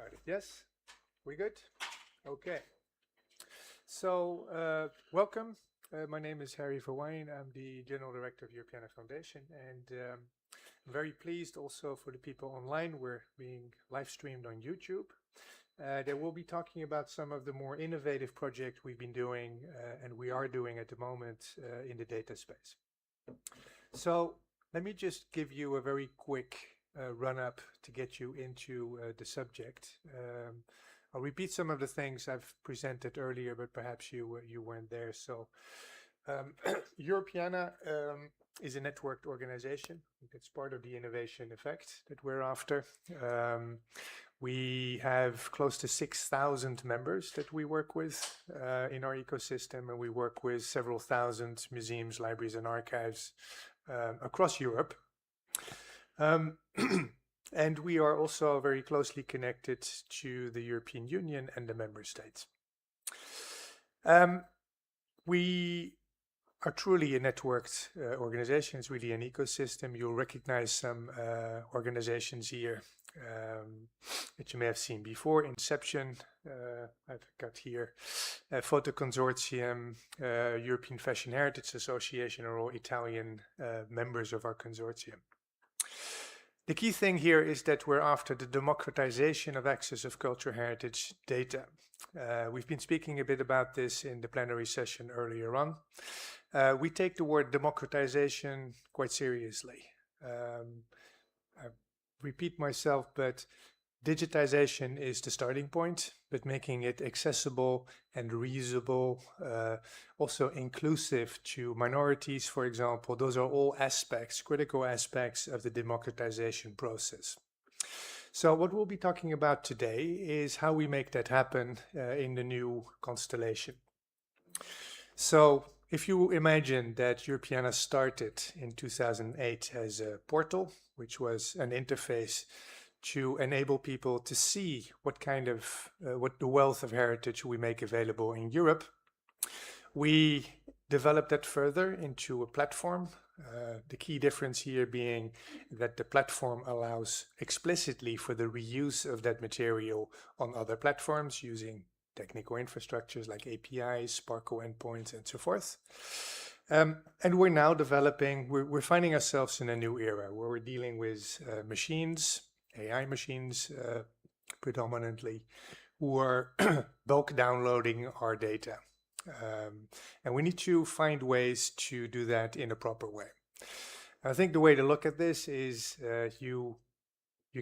Started. Yes, we good? Okay. So, welcome. My name is Harry Verwijn. I'm the General Director of Europeana Foundation, and I'm very pleased also for the people online. We're being live streamed on YouTube. They will be talking about some of the more innovative projects we've been doing and we are doing at the moment in the data space. So let me just give you a very quick run-up to get you into the subject. I'll repeat some of the things I've presented earlier, but perhaps you weren't there. So Europeana is a networked organization. It's part of the innovation effect that we're after. We have close to 6,000 members that we work with in our ecosystem, and we work with several thousand museums, libraries, and archives across Europe. And we are also very closely connected to the European Union and the member states. We are truly a networked organization. It's really an ecosystem. You'll recognize some organizations here that you may have seen before. Inception, I've got here, Photo Consortium, European Fashion Heritage Association are all Italian members of our consortium. The key thing here is that we're after the democratization of access of cultural heritage data. We've been speaking a bit about this in the plenary session earlier on. We take the word democratization quite seriously. I repeat myself, but digitization is the starting point, but making it accessible and reusable, also inclusive to minorities, for example, those are all aspects, critical aspects of the democratization process. So what we'll be talking about today is how we make that happen in the new constellation. So if you imagine that Europeana started in 2008 as a portal, which was an interface to enable people to see what kind of, what the wealth of heritage we make available in Europe. We developed that further into a platform. The key difference here being that the platform allows explicitly for the reuse of that material on other platforms using technical infrastructures like APIs, Sparkle endpoints, and so forth. And we're now developing, we're finding ourselves in a new era where we're dealing with machines, AI machines predominantly, who are bulk downloading our data. And we need to find ways to do that in a proper way. I think the way to look at this is you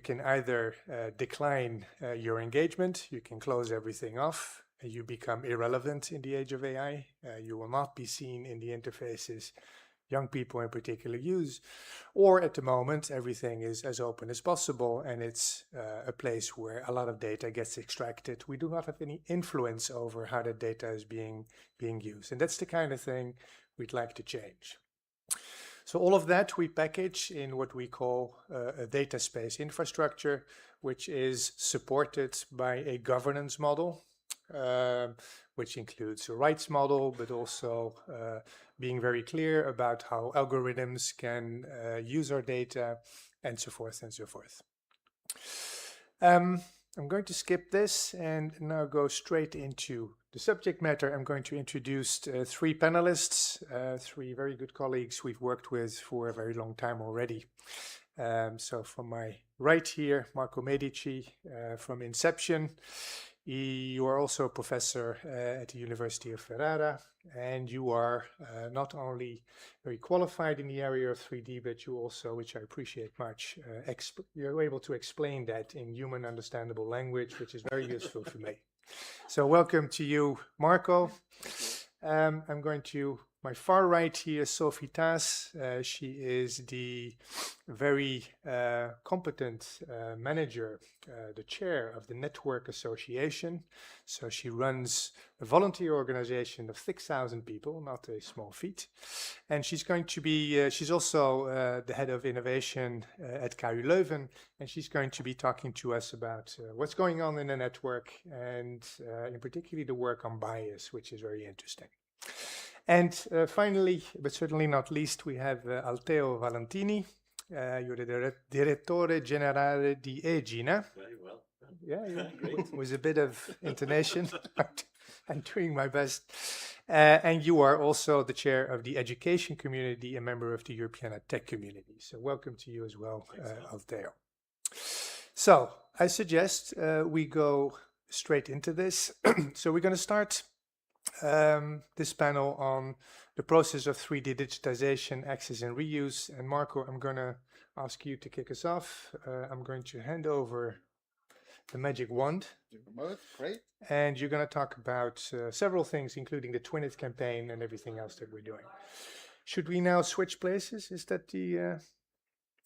can either decline your engagement, you can close everything off, and you become irrelevant in the age of AI. You will not be seen in the interfaces young people in particular use, or at the moment everything is as open as possible and it's a place where a lot of data gets extracted. We do not have any influence over how that data is being used, and that's the kind of thing we'd like to change. So all of that we package in what we call a data space infrastructure, which is supported by a governance model, which includes a rights model, but also being very clear about how algorithms can use our data, and so forth and so forth. I'm going to skip this and now go straight into the subject matter. I'm going to introduce three panelists, three very good colleagues we've worked with for a very long time already. So from my right here, Marco Medici from Inception. You are also a professor at the University of Ferrara, and you are not only very qualified in the area of 3D, but you also, which I appreciate much, you're able to explain that in human understandable language, which is very useful for me. So welcome to you, Marco. I'm going to, my far right here, Sophie Tas. She is the very competent manager, the chair of the Network Association. So she runs a volunteer organization of 6,000 people, not a small feat. And she's going to be, she's also the head of innovation at KU Leuven, and she's going to be talking to us about what's going on in the network and in particular the work on bias, which is very interesting. And finally, but certainly not least, we have Alteo Valentini. You're the Direttore Generale di Egina. Very well. Yeah. With a bit of intonation. I'm doing my best. And you are also the chair of the education community, a member of the Europeana tech community. So welcome to you as well, Alteo. So I suggest we go straight into this. So we're going to start this panel on the process of 3D digitization, access and reuse. And Marco, I'm going to ask you to kick us off. I'm going to hand over the magic wand. Great. And you're going to talk about several things, including the Twinit campaign and everything else that we're doing. Should we now switch places? Is that the...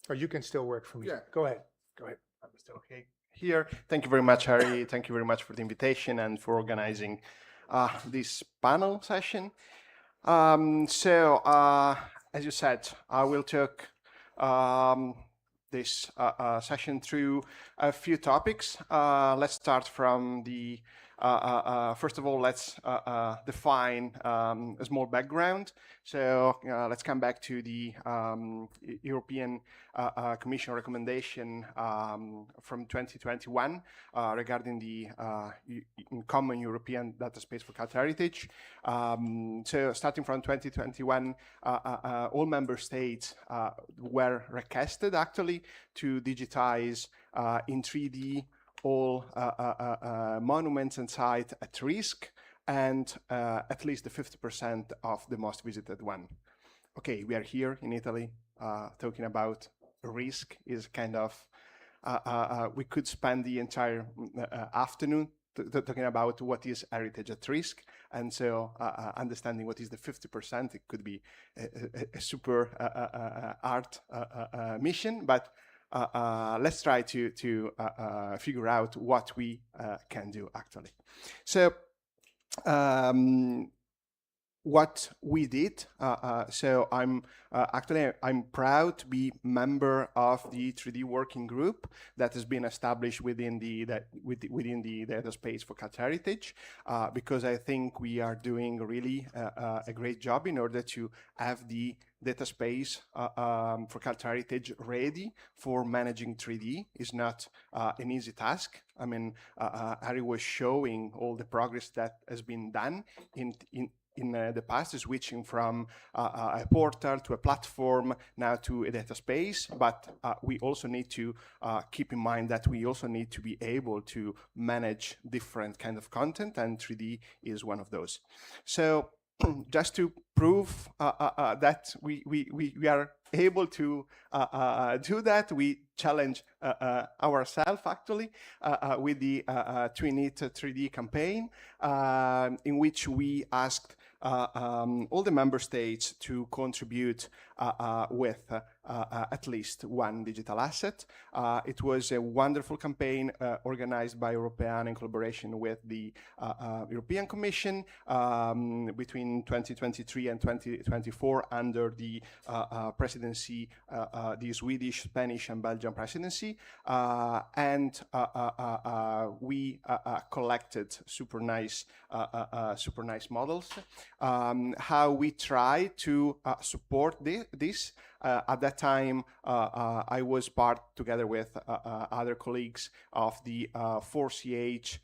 or you can still work from here. Go ahead. I'm still okay here. Thank you very much, Harry. Thank you very much for the invitation and for organizing this panel session. As you said, I will talk this session through a few topics. Let's start from the first of all, let's define a small background. So let's come back to the European Commission recommendation from 2021 regarding the common European data space for cultural heritage. So starting from 2021, all member states were requested actually to digitize in 3D all monuments and sites at risk, and at least the 50% of the most visited one. Okay, we are here in Italy talking about risk. Is kind of we could spend the entire afternoon talking about what is heritage at risk, and so understanding what is the 50%. It could be a super art mission, but let's try to figure out what we can do actually. So what we did, so I'm proud to be member of the 3D working group that has been established within the data space for cultural heritage, because I think we are doing really a great job in order to have the data space for cultural heritage ready for managing 3D. Is not an easy task. I mean, Harry was showing all the progress that has been done in the past, switching from a portal to a platform, now to a data space. But we also need to keep in mind that we also need to be able to manage different kind of content, and 3D is one of those. So just to prove that we are able to do that, we challenge ourselves actually with the Twinit 3D campaign, in which we asked all the member states to contribute with at least one digital asset. It was a wonderful campaign organized by Europeana in collaboration with the European Commission between 2023 and 2024 under the presidency, the Swedish, Spanish, and Belgian presidency. And we collected super nice models. How we try to support this. At that time, I was part, together with other colleagues, of the 4CH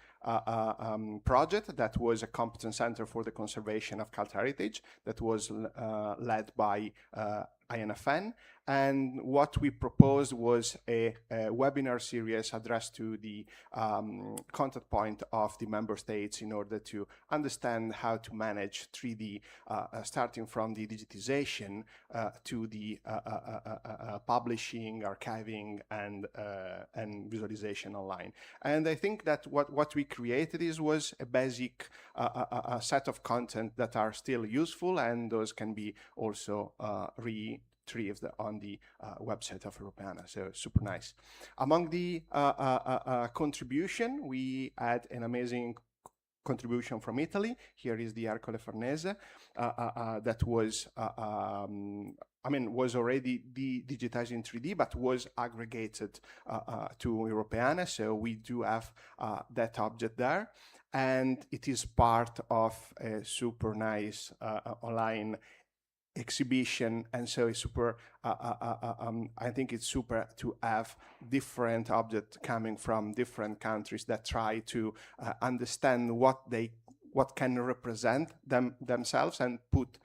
project that was a competence center for the conservation of cultural heritage that was led by INFN. And what we proposed was a webinar series addressed to the contact point of the member states in order to understand how to manage 3D, starting from the digitization to the publishing, archiving, and visualization online. And I think that what we created was a basic set of content that are still useful, and those can be also retrieved on the website of Europeana. So super nice. Among the contribution, we had an amazing contribution from Italy. Here is the Ercole Farnese that was was already digitized in 3D, but was aggregated to Europeana. So we do have that object there, and it is part of a super nice online exhibition, and so it's super. I think it's super to have different objects coming from different countries that try to understand what can represent themselves and put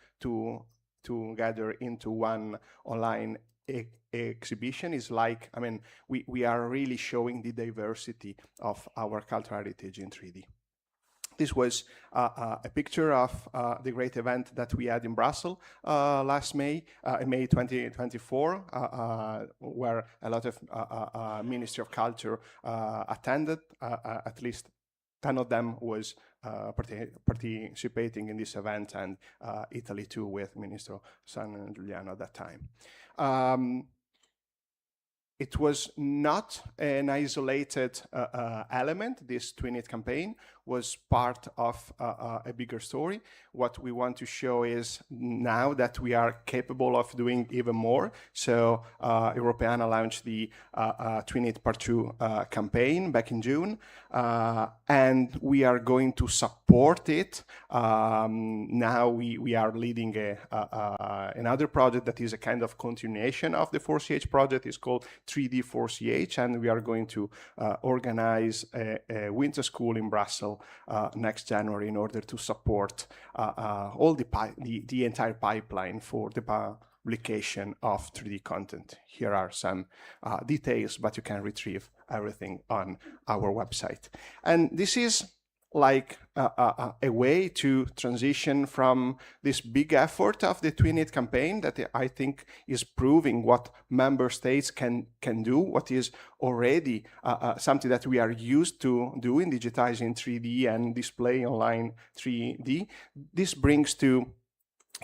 together into one online exhibition. Is like, I mean, we are really showing the diversity of our cultural heritage in 3D. This was a picture of the great event that we had in Brussels last May, in May 2024, where a lot of Ministry of Culture attended. At least 10 of them was participating in this event, and Italy too, with Minister San Giuliano at that time. It was not an isolated element. This Twinit campaign was part of a bigger story. What we want to show is now that we are capable of doing even more. So Europeana launched the Twinit Part 2 campaign back in June, and we are going to support it. Now we are leading another project that is a kind of continuation of the 4CH project. It's called 3D 4CH, and we are going to organize a winter school in Brussels next January in order to support all the entire pipeline for the publication of 3D content. Here are some details, but you can retrieve everything on our website. And this is like a way to transition from this big effort of the Twinit campaign that I think is proving what member states can do, what is already something that we are used to doing, digitizing 3D and display online 3D. This brings to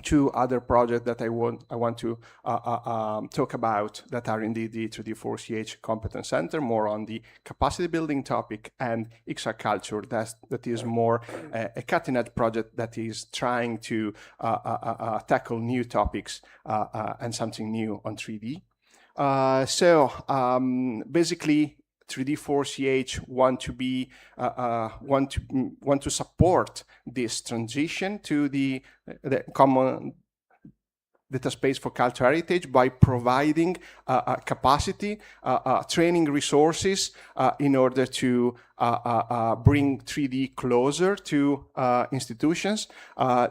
two other projects that I want to talk about that are indeed the 3D 4CH Competence Center, more on the capacity building topic, and XR Culture, that is more a cutting-edge project that is trying to tackle new topics and something new on 3D. Basically, 3D 4CH want to support this transition to the common data space for cultural heritage by providing capacity, training resources in order to bring 3D closer to institutions.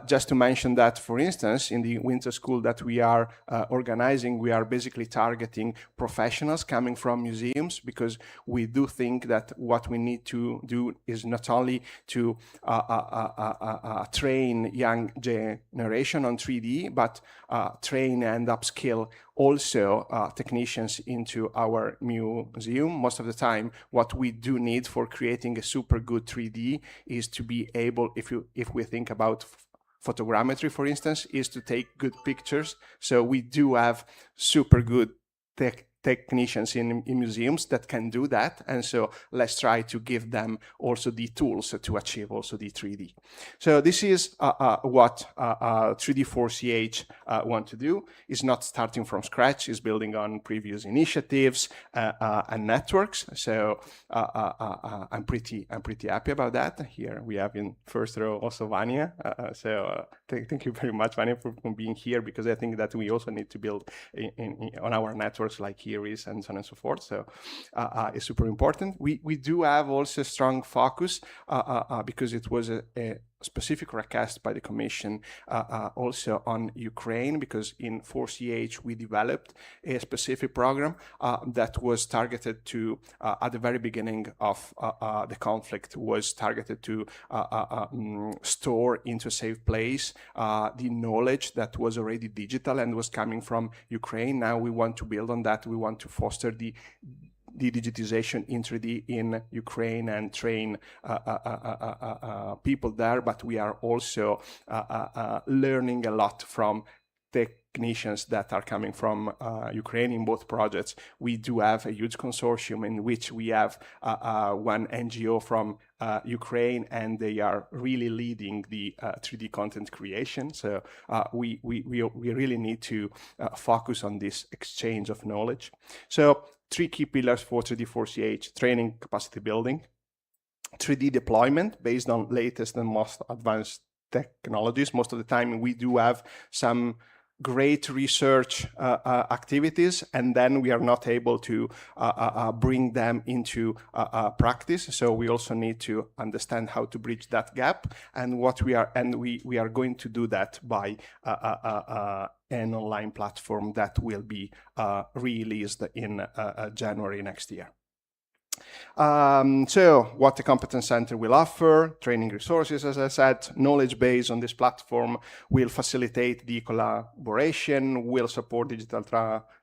Just to mention that, for instance, in the winter school that we are organizing, we are basically targeting professionals coming from museums, because we do think that what we need to do is not only to train young generation on 3D, but train and upskill also technicians into our museum. Most of the time, what we do need for creating a super good 3D is to be able, if we think about photogrammetry, for instance, is to take good pictures. So we do have super good technicians in museums that can do that, and so let's try to give them also the tools to achieve also the 3D. So this is what 3D 4CH want to do. Is not starting from scratch, is building on previous initiatives and networks. So I'm pretty happy about that. Here we have in first row also Vania. Thank you very much, Vania, for being here, because I think that we also need to build on our networks like Iris and so on and so forth. So it's super important. We do have also strong focus because it was a specific request by the Commission also on Ukraine, because in 4CH we developed a specific program that was targeted to, at the very beginning of the conflict, was targeted to store into a safe place the knowledge that was already digital and was coming from Ukraine. Now we want to build on that. We want to foster the digitization in 3D in Ukraine and train people there, but we are also learning a lot from technicians that are coming from Ukraine in both projects. We do have a huge consortium in which we have one NGO from Ukraine, and they are really leading the 3D content creation. So we really need to focus on this exchange of knowledge. So 3 key pillars for 3D 4CH: training, capacity building, 3D deployment based on latest and most advanced technologies. Most of the time we do have some great research activities, and then we are not able to bring them into practice. So we also need to understand how to bridge that gap, and we are going to do that by an online platform that will be released in January next year. So what the Competence Center will offer: training resources, as I said, knowledge base on this platform will facilitate the collaboration, will support digital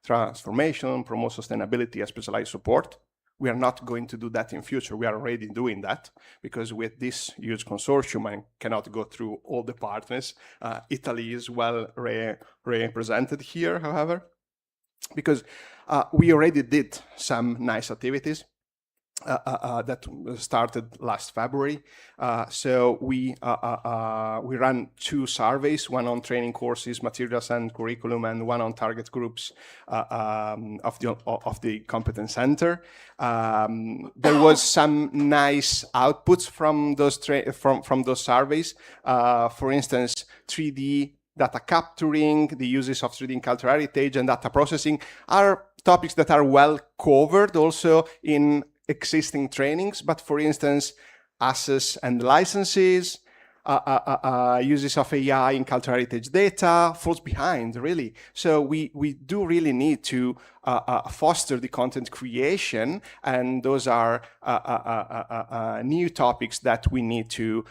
transformation, promote sustainability and specialized support. We are not going to do that in future. We are already doing that, because with this huge consortium, I cannot go through all the partners. Italy is well represented here, however, because we already did some nice activities that started last February. So we ran 2 surveys, one on training courses, materials and curriculum, and one on target groups of the Competence Center. There was some nice outputs from those surveys. For instance, 3D data capturing, the uses of 3D in cultural heritage, and data processing are topics that are well covered also in existing trainings. But for instance, access and licenses, uses of AI in cultural heritage data falls behind, really. So we do really need to foster the content creation, and those are new topics that we need to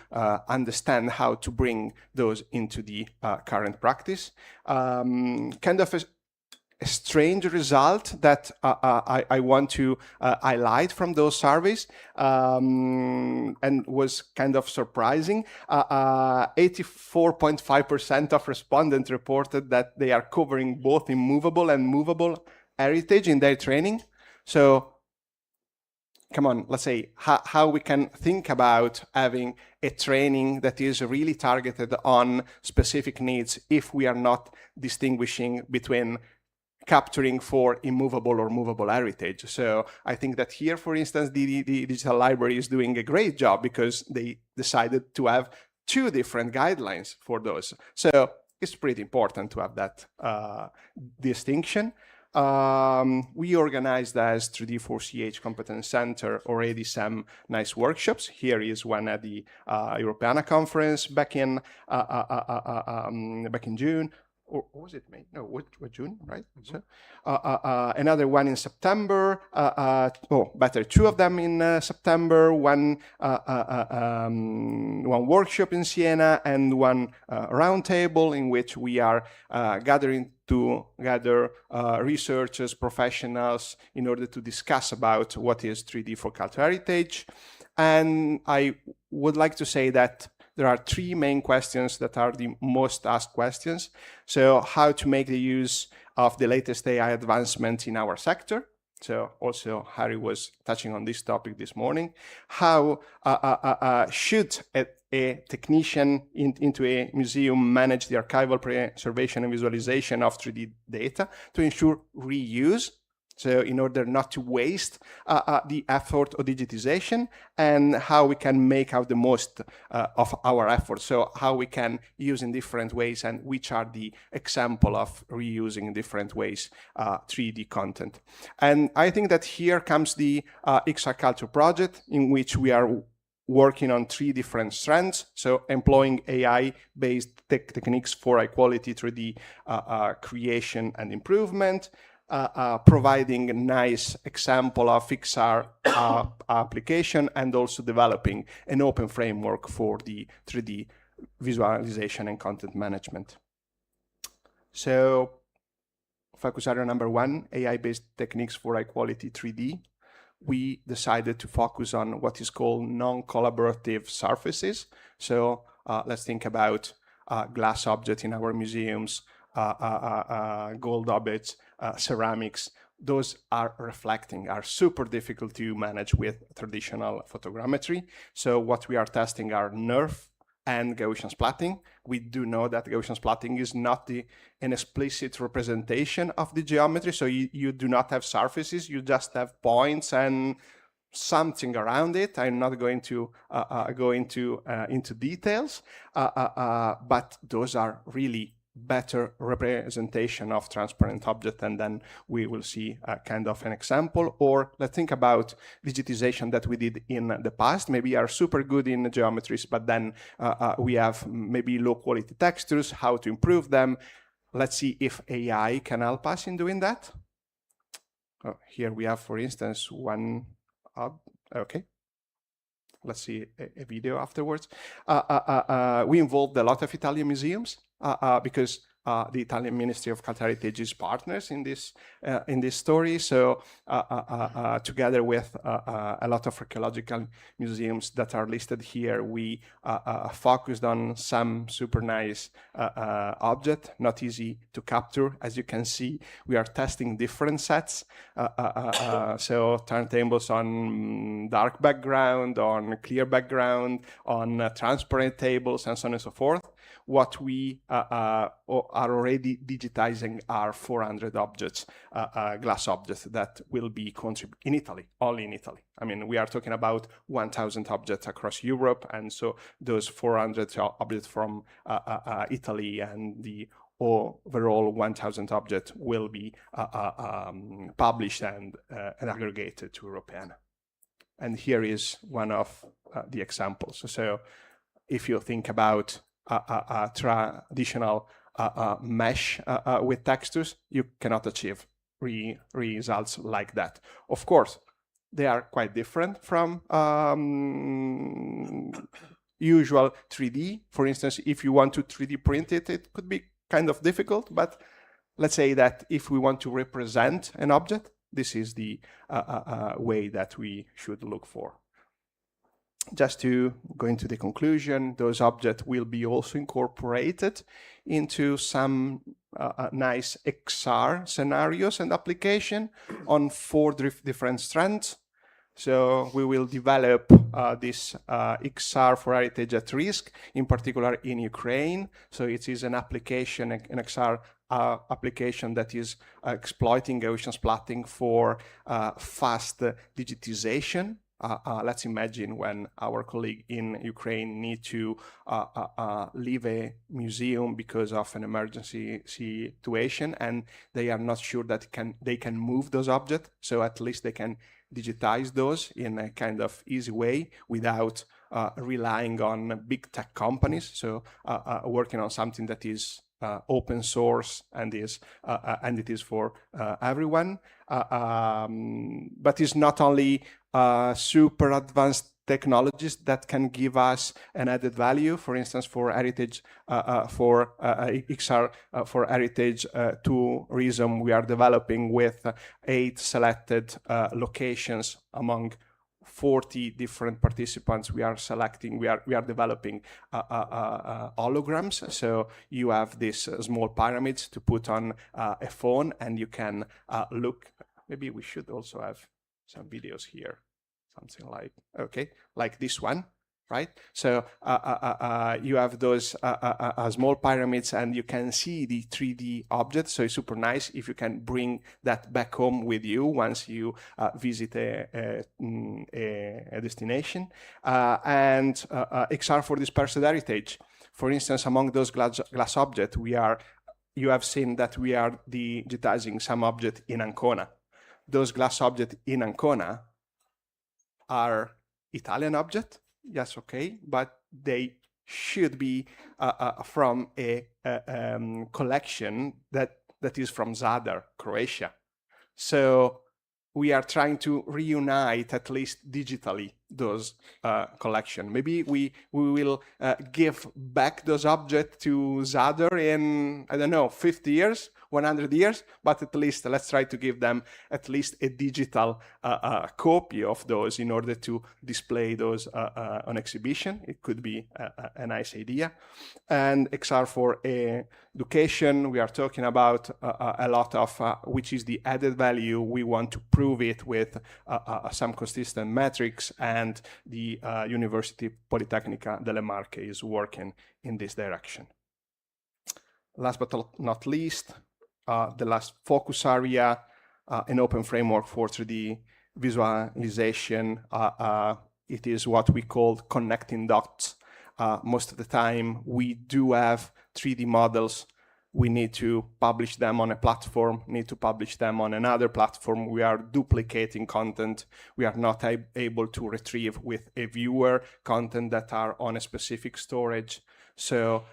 understand how to bring those into the current practice. Kind of a strange result that I want to highlight from those surveys, and was kind of surprising. 84.5% of respondents reported that they are covering both immovable and movable heritage in their training. So come on, let's say how we can think about having a training that is really targeted on specific needs if we are not distinguishing between capturing for immovable or movable heritage. So I think that here, for instance, the digital library is doing a great job, because they decided to have 2 different guidelines for those. So it's pretty important to have that distinction. We organized as 3D4CH Competence Center already some nice workshops. Here is one at the Europeana conference back in June. Or was it May? No, what June, right? Mm-hmm. So, another one in September. 2 of them in September. One workshop in Siena, and one roundtable in which we are gathering together researchers, professionals, in order to discuss about what is 3D for cultural heritage. And I would like to say that there are 3 main questions that are the most asked questions. So how to make the use of the latest AI advancement in our sector. So also Harry was touching on this topic this morning. How should a technician into a museum manage the archival preservation and visualization of 3D data to ensure reuse? So in order not to waste the effort of digitization, and how we can make out the most of our effort. So how we can use in different ways, and which are the example of reusing in different ways 3D content. And I think that here comes the XR Culture project, in which we are working on 3 different strands. So employing AI-based techniques for high quality 3D creation and improvement, providing a nice example of XR application, and also developing an open framework for the 3D visualization and content management. So focus area number 1, AI-based techniques for high quality 3D. We decided to focus on what is called non-collaborative surfaces. So let's think about glass objects in our museums, gold objects, ceramics. Those are reflecting, are super difficult to manage with traditional photogrammetry. So what we are testing are NERF and Gaussian splatting. We do know that Gaussian splatting is not an explicit representation of the geometry. So you do not have surfaces, you just have points and something around it. I'm not going to go into details, but those are really better representation of transparent object, and then we will see a kind of an example. Or let's think about digitization that we did in the past. Maybe are super good in geometries, but then we have maybe low quality textures, how to improve them. Let's see if AI can help us in doing that. Oh, here we have, for instance, one, okay. Let's see a video afterwards. We involved a lot of Italian museums because the Italian Ministry of Cultural Heritage is partners in this story. So together with a lot of archaeological museums that are listed here, we focused on some super nice object, not easy to capture. As you can see, we are testing different sets. So turntables on dark background, on clear background, on transparent tables, and so on and so forth. What we are already digitizing are 400 objects, glass objects that will be contributed in Italy, only in Italy. I mean, we are talking about 1,000 objects across Europe, and so those 400 objects from Italy and the overall 1,000 objects will be published and aggregated to Europeana. And here is one of the examples. So if you think about traditional mesh with textures, you cannot achieve results like that. Of course, they are quite different from usual 3D. For instance, if you want to 3D print it, it could be kind of difficult, but let's say that if we want to represent an object, this is the way that we should look for. Just to go into the conclusion, those objects will be also incorporated into some nice XR scenarios and application on 4 different strands. So we will develop this XR for heritage at risk, in particular in Ukraine. So it is an application, an XR application that is exploiting Gaussian splatting for fast digitization. Let's imagine when our colleague in Ukraine need to leave a museum because of an emergency situation, and they are not sure that they can move those objects. So at least they can digitize those in a kind of easy way without relying on big tech companies. So working on something that is open source and it is for everyone. But it's not only super advanced technologies that can give us an added value. For instance, for heritage, for XR, for heritage tourism, we are developing with 8 selected locations among 40 different participants. We are selecting, we are developing holograms. So you have these small pyramids to put on a phone, and you can look. Maybe we should also have some videos here. Something like, okay, like this one, right? So you have those small pyramids, and you can see the 3D objects. So it's super nice if you can bring that back home with you once you visit a destination. And XR for dispersed heritage. For instance, among those glass objects, you have seen that we are digitizing some object in Ancona. Those glass objects in Ancona are Italian objects, yes, okay, but they should be from a collection that is from Zadar, Croatia. So we are trying to reunite, at least digitally, those collection. Maybe we will give back those objects to Zadar in, I don't know, 50 years, 100 years, but at least let's try to give them at least a digital copy of those in order to display those on exhibition. It could be a nice idea. And XR for education, we are talking about a lot of which is the added value. We want to prove it with some consistent metrics, and the University Politecnica delle Marche is working in this direction. Last but not least, the last focus area, an open framework for 3D visualization. It is what we call connecting dots. Most of the time, we do have 3D models we need to publish them on a platform, need to publish them on another platform. We are duplicating content. We are not able to retrieve with a viewer content that are on a specific storage. So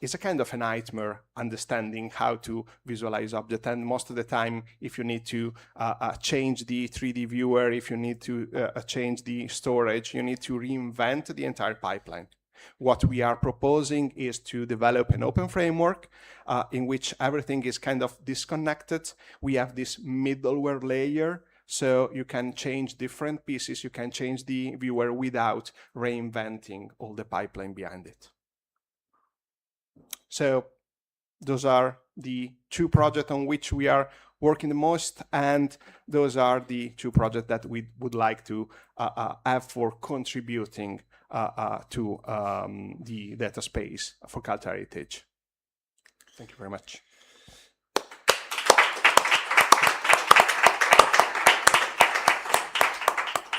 it's a kind of a nightmare understanding how to visualize object. And most of the time, if you need to change the 3D viewer, if you need to change the storage, you need to reinvent the entire pipeline. What we are proposing is to develop an open framework in which everything is kind of disconnected. We have this middleware layer, so you can change different pieces, you can change the viewer without reinventing all the pipeline behind it. So those are the two projects on which we are working the most, and those are the two projects that we would like to have for contributing to the data space for cultural heritage. Thank you very much.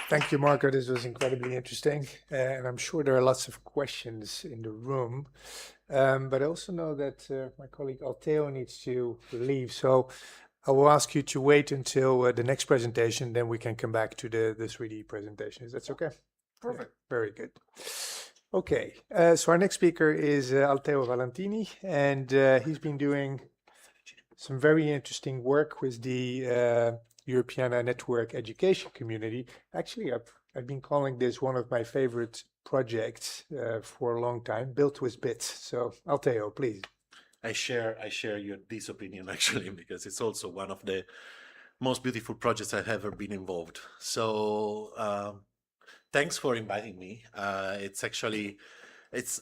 Thank you, Marco. This was incredibly interesting. And I'm sure there are lots of questions in the room. But I also know that my colleague Alteo needs to leave. So I will ask you to wait until the next presentation, then we can come back to the 3D presentation. Is that okay? Perfect. Yeah, very good. Okay, so our next speaker is Alteo Valentini, and he's been doing some very interesting work with the Europeana network education community. Actually, I've been calling this one of my favorite projects for a long time, built with bits. So Alteo, please. I share this opinion actually, because it's also one of the most beautiful projects I've ever been involved. So thanks for inviting me. It's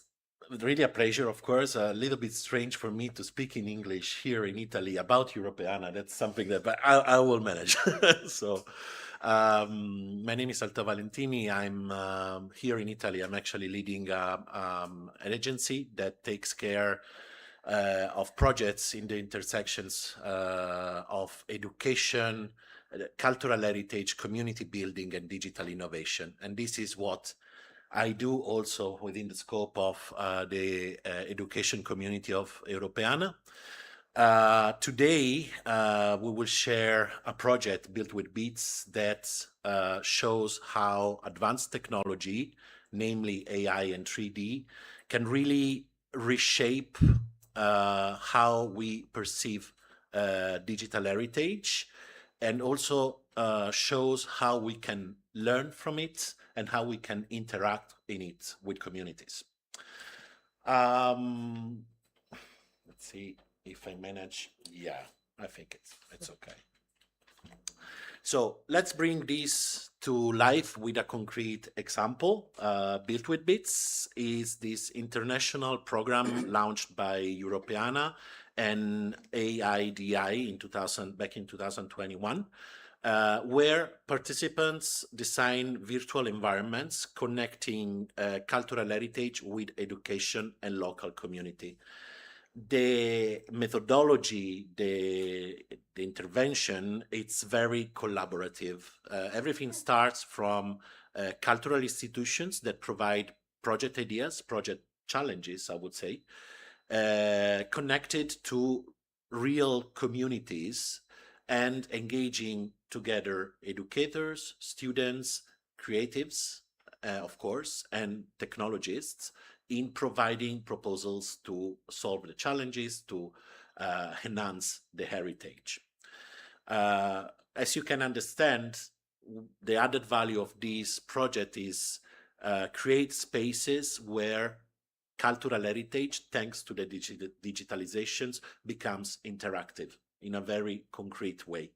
really a pleasure, of course. A little bit strange for me to speak in English here in Italy about Europeana. That's something that, but I will manage. So my name is Alteo Valentini. I'm here in Italy. I'm actually leading an agency that takes care of projects in the intersections of education, cultural heritage, community building, and digital innovation. And this is what I do also within the scope of the education community of Europeana. Today, we will share a project built with bits that shows how advanced technology, namely AI and 3D, can really reshape how we perceive digital heritage, and also shows how we can learn from it and how we can interact in it with communities. Let's see if I manage. Yeah, I think it's okay. So let's bring this to life with a concrete example. Built with Bits is this international program launched by Europeana and AIDI back in 2021, where participants design virtual environments connecting cultural heritage with education and local community. The methodology, the intervention, it's very collaborative. Everything starts from cultural institutions that provide project ideas, project challenges, I would say, connected to real communities and engaging together educators, students, creatives, of course, and technologists in providing proposals to solve the challenges, to enhance the heritage. As you can understand, the added value of this project is create spaces where cultural heritage, thanks to the digitalizations, becomes interactive in a very concrete way.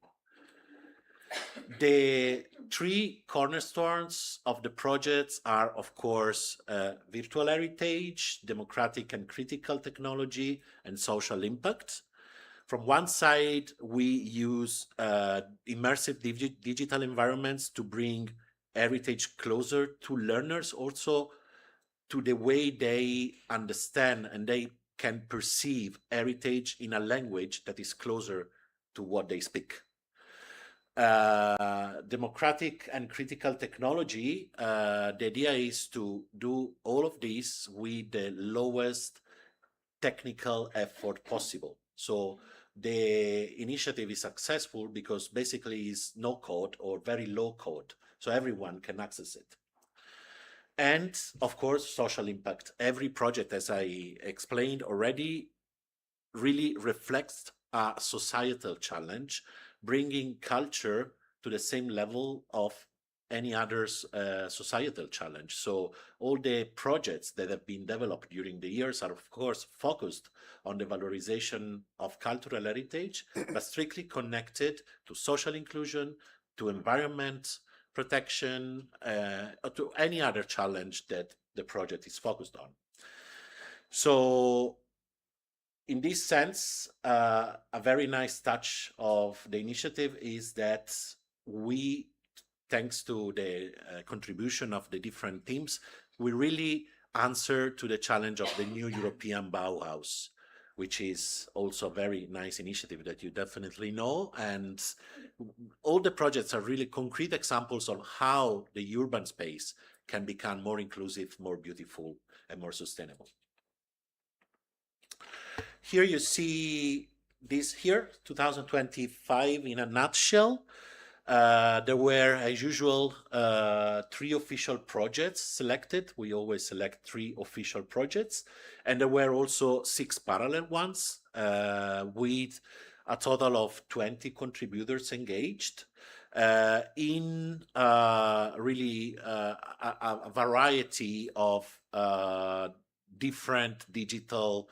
The three cornerstones of the projects are, of course, virtual heritage, democratic and critical technology, and social impact. From one side, we use immersive digital environments to bring heritage closer to learners, also to the way they understand and they can perceive heritage in a language that is closer to what they speak. Democratic and critical technology, the idea is to do all of this with the lowest technical effort possible. So the initiative is successful because basically it's no code or very low code, so everyone can access it. And of course, social impact. Every project, as I explained already, really reflects a societal challenge, bringing culture to the same level of any other societal challenge. So all the projects that have been developed during the years are, of course, focused on the valorization of cultural heritage, but strictly connected to social inclusion, to environment protection, or to any other challenge that the project is focused on. So in this sense, a very nice touch of the initiative is that we, thanks to the contribution of the different teams, we really answer to the challenge of the new European Bauhaus, which is also a very nice initiative that you definitely know. And all the projects are really concrete examples of how the urban space can become more inclusive, more beautiful, and more sustainable. Here you see this here, 2025 in a nutshell. There were, as usual, 3 official projects selected. We always select 3 official projects. And there were also 6 parallel ones with a total of 20 contributors engaged in really a variety of different digital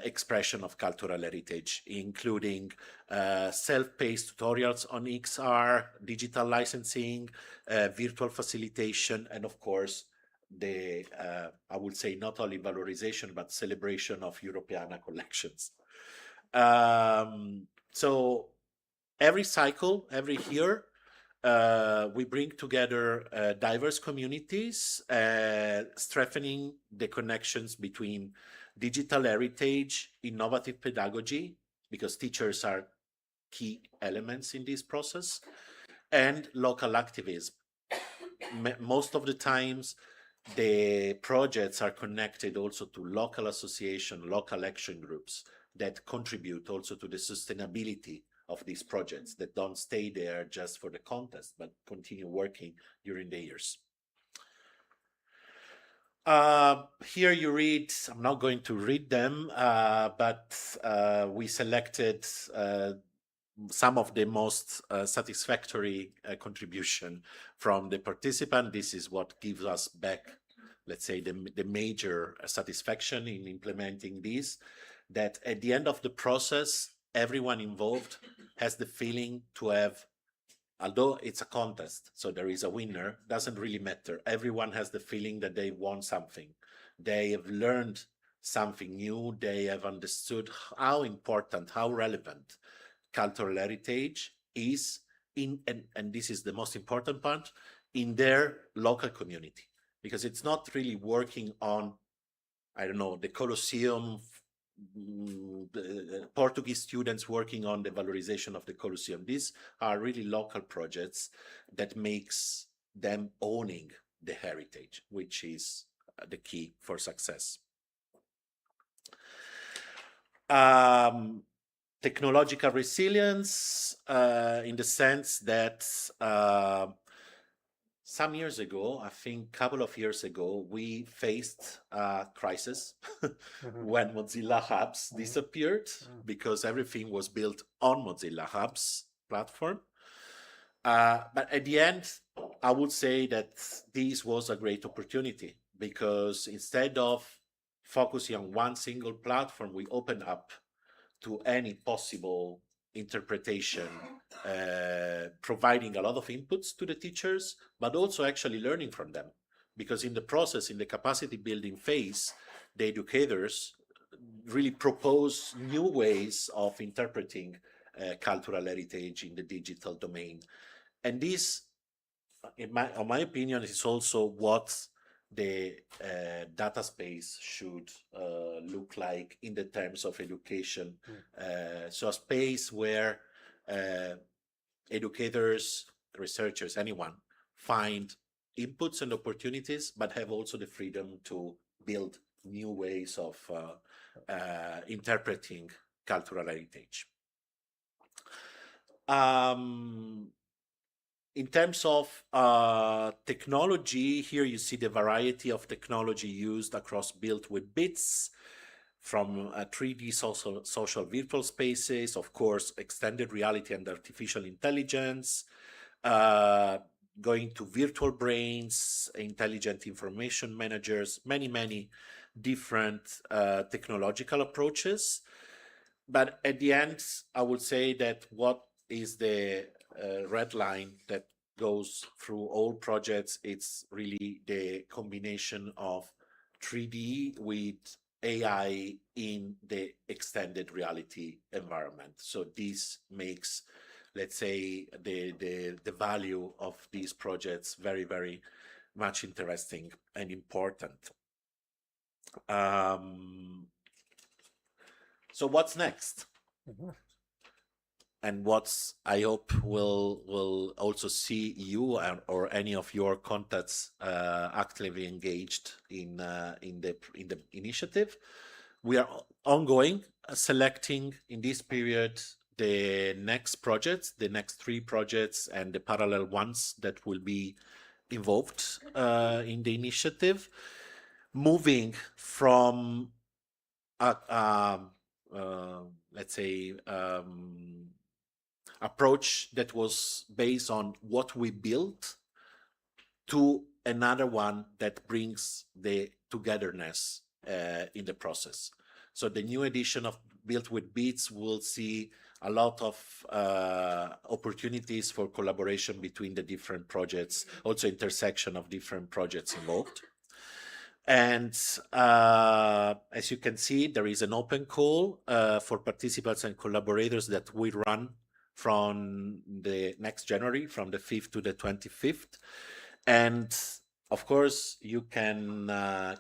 expression of cultural heritage, including self-paced tutorials on XR, digital licensing, virtual facilitation, and of course, the, I would say, not only valorization, but celebration of Europeana collections. So every cycle, every year, we bring together diverse communities, strengthening the connections between digital heritage, innovative pedagogy, because teachers are key elements in this process, and local activism. Most of the times, the projects are connected also to local association, local action groups that contribute also to the sustainability of these projects, that don't stay there just for the contest, but continue working during the years. Here you read, I'm not going to read them, but we selected some of the most satisfactory contribution from the participant. This is what gives us back, let's say, the major satisfaction in implementing this, that at the end of the process, everyone involved has the feeling to have, although it's a contest, so there is a winner, doesn't really matter. Everyone has the feeling that they won something. They have learned something new. They have understood how important, how relevant cultural heritage is in, and this is the most important part, in their local community. Because it's not really working on, I don't know, the Colosseum, Portuguese students working on the valorization of the Colosseum. These are really local projects that makes them owning the heritage, which is the key for success. Technological resilience in the sense that some years ago, I think a couple of years ago, we faced a crisis when Mozilla Hubs disappeared because everything was built on Mozilla Hubs platform. But at the end, I would say that this was a great opportunity because instead of focusing on one single platform, we opened up to any possible interpretation, providing a lot of inputs to the teachers, but also actually learning from them. Because in the process, in the capacity building phase, the educators really propose new ways of interpreting cultural heritage in the digital domain. And this, in my opinion, is also what the data space should look like in the terms of education. So a space where educators, researchers, anyone find inputs and opportunities, but have also the freedom to build new ways of interpreting cultural heritage. In terms of technology, here you see the variety of technology used across Built with Bits, from 3D social virtual spaces, of course, extended reality and artificial intelligence, going to virtual brains, intelligent information managers, many different technological approaches. But at the end, I would say that what is the red line that goes through all projects, it's really the combination of 3D with AI in the extended reality environment. So this makes, let's say, the value of these projects very much interesting and important. So what's next? Mm-hmm. And what's, I hope will also see you or any of your contacts actively engaged in the initiative. We are ongoing, selecting in this period the next projects, the next 3 projects, and the parallel ones that will be involved in the initiative, moving from let's say approach that was based on what we built to another one that brings the togetherness in the process. So the new edition of Built with Bits will see a lot of opportunities for collaboration between the different projects, also intersection of different projects involved. And as you can see, there is an open call for participants and collaborators that we run from the next January, from the 5th to the 25th. And of course, you can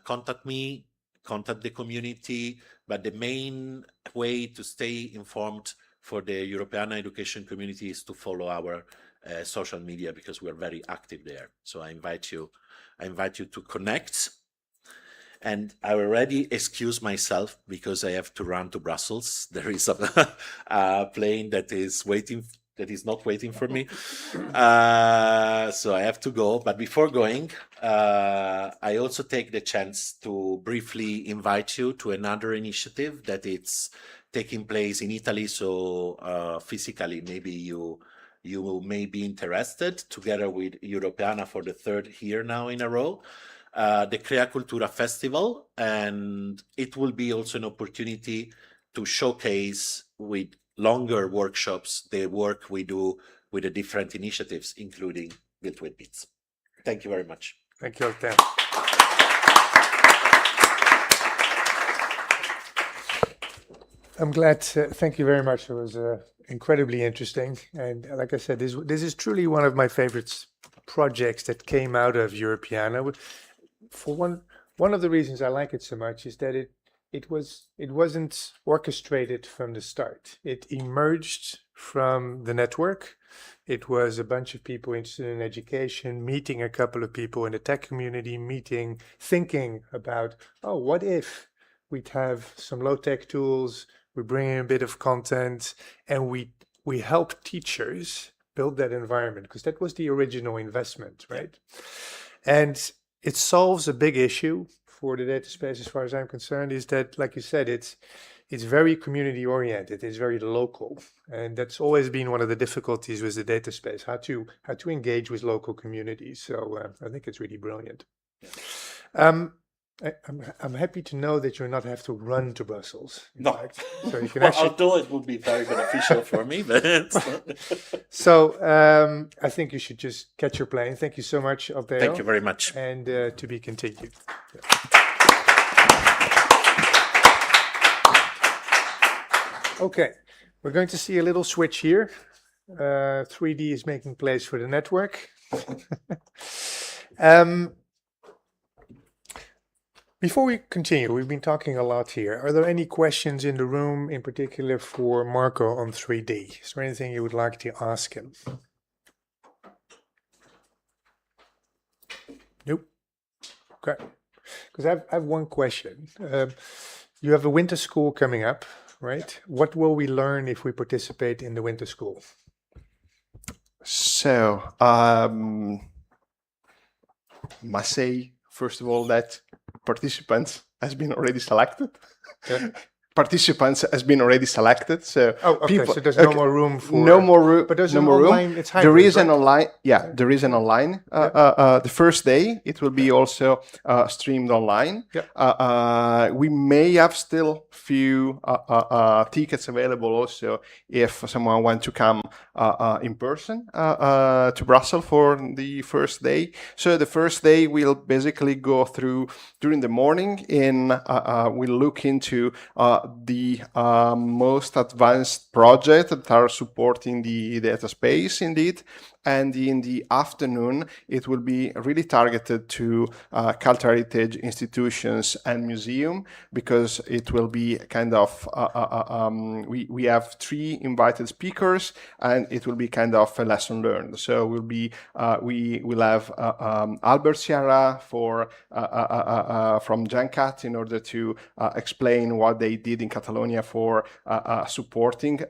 contact me, contact the community, but the main way to stay informed for the Europeana education community is to follow our social media, because we're very active there. So I invite you to connect. And I already excuse myself because I have to run to Brussels. There is a plane that is not waiting for me. So I have to go. But before going, I also take the chance to briefly invite you to another initiative that it's taking place in Italy. So physically, maybe you may be interested, together with Europeana for the 3rd year now in a row. The Crea Cultura Festival, and it will be also an opportunity to showcase with longer workshops the work we do with the different initiatives, including Built with Bits. Thank you very much. Thank you, Altem. I'm glad. Thank you very much. It was incredibly interesting, and like I said, this is truly one of my favorite projects that came out of Europeana. For one of the reasons I like it so much is that it wasn't orchestrated from the start. It emerged from the network. It was a bunch of people interested in education, meeting a couple of people in the tech community, thinking about, oh, what if we'd have some low-tech tools, we bring in a bit of content, and we help teachers build that environment, because that was the original investment, right? And it solves a big issue for the data space, as far as I'm concerned, is that, like you said, it's very community oriented, it's very local. And that's always been one of the difficulties with the data space, how to engage with local communities. So I think it's really brilliant. I'm happy to know that you not have to run to Brussels. No. Fact. So you can well, actually... although it would be very beneficial for me, but it's not. So I think you should just catch your plane. Thank you so much, Altheo. Thank you very much. And to be continued. Okay, we're going to see a little switch here. 3D is making place for the network. Before we continue, we've been talking a lot here. Are there any questions in the room, in particular for Marco on 3D? Is there anything you would like to ask him? Nope. Okay. because I have one question. You have a winter school coming up, right? What will we learn if we participate in the winter school? So, must say, first of all, that participants has been already selected. Yeah. Participants has been already selected. So okay. So there's no more room for no more room. But there's no an more online. room. It's hybrid, there is right? an online. Yeah, there is an online. The first day it will be also streamed online. Yeah. We may have still few tickets available also if someone wants to come in person to Brussels for the first day. So the first day we'll basically go through during the morning. We'll look into the most advanced projects that are supporting the data space indeed. And in the afternoon, it will be really targeted to cultural heritage institutions and museum, because it will be kind of, we have 3 invited speakers, and it will be kind of a lesson learned. So we will have Albert Sierra from GenCat in order to explain what they did in Catalonia for supporting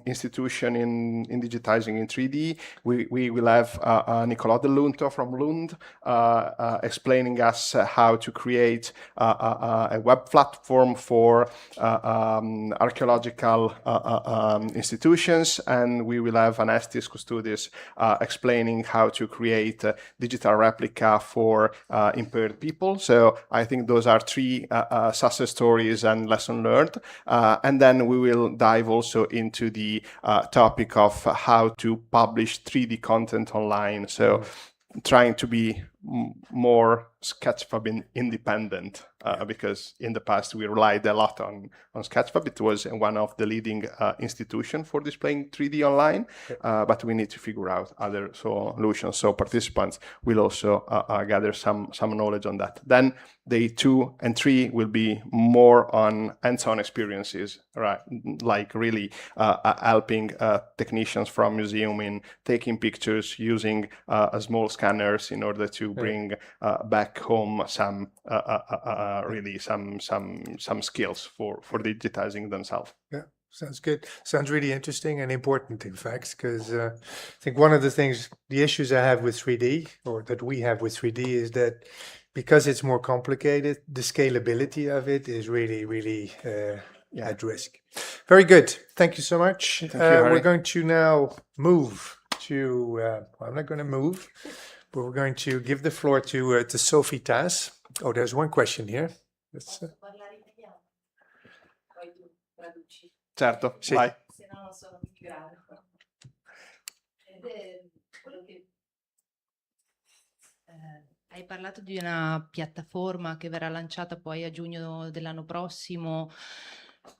institution in digitizing in 3D. We will have Nicolò Dell'Unto from Lund explaining us how to create a web platform for archaeological institutions, and we will have Anestis Kustudis explaining how to create a digital replica for impaired people. So I think those are 3 success stories and lesson learned. And then we will dive also into the topic of how to publish 3D content online. So trying to be more Sketchfab independent, because in the past we relied a lot on Sketchfab. It was one of the leading institutions for displaying 3D online, but we need to figure out other solutions. So participants will also gather some knowledge on that. Then day 2 and 3 will be more on hands-on experiences, right? Like really helping technicians from museum in taking pictures using small scanners in order to bring back home some really some skills for digitizing themselves. Yeah, sounds good. Sounds really interesting and important, in fact, because I think one of the issues I have with 3D, or that we have with 3D, is that because it's more complicated, the scalability of it is really at risk. Very good. Thank you so much. Thank you, Harry. We're going to now move to, I'm not going to move, but we're going to give the floor to Sophie Tas. Oh, there's one question here. Let's, Certo, Sì. vai. Se no non sono in grado. Quello che hai parlato di una piattaforma che verrà lanciata poi a giugno dell'anno prossimo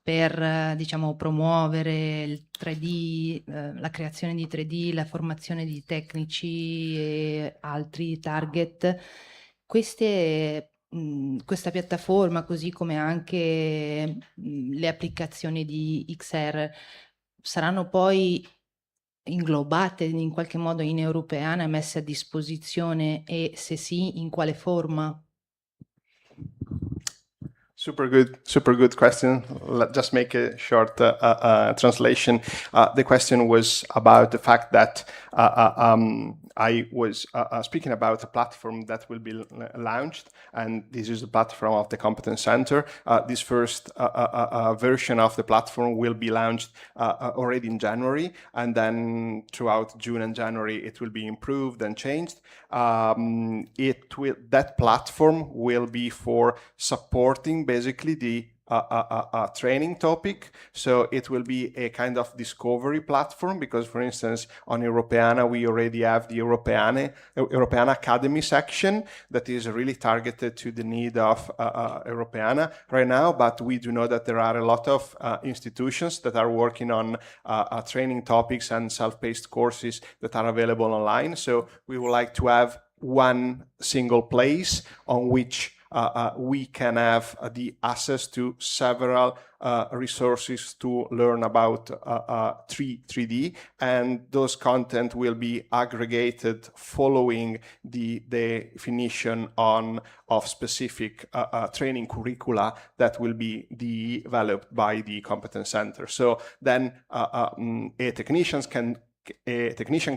per diciamo promuovere il 3D, la creazione di 3D, la formazione di tecnici e altri target. Questa piattaforma, così come anche le applicazioni di XR, saranno poi inglobate in qualche modo in Europeana e messe a disposizione, e se sì, in quale forma? Super good question. Let's just make a short translation. The question was about the fact that I was speaking about a platform that will be launched, and this is the platform of the Competence Center. This first version of the platform will be launched already in January, and then throughout June and January it will be improved and changed. That platform will be for supporting basically the training topic. So it will be a kind of discovery platform, because for instance on Europeana we already have the Europeana Academy section that is really targeted to the need of Europeana right now, but we do know that there are a lot of institutions that are working on training topics and self-paced courses that are available online. So we would like to have one single place on which we can have the access to several resources to learn about 3D, and those content will be aggregated following the definition of specific training curricula that will be developed by the competence center. So then a technician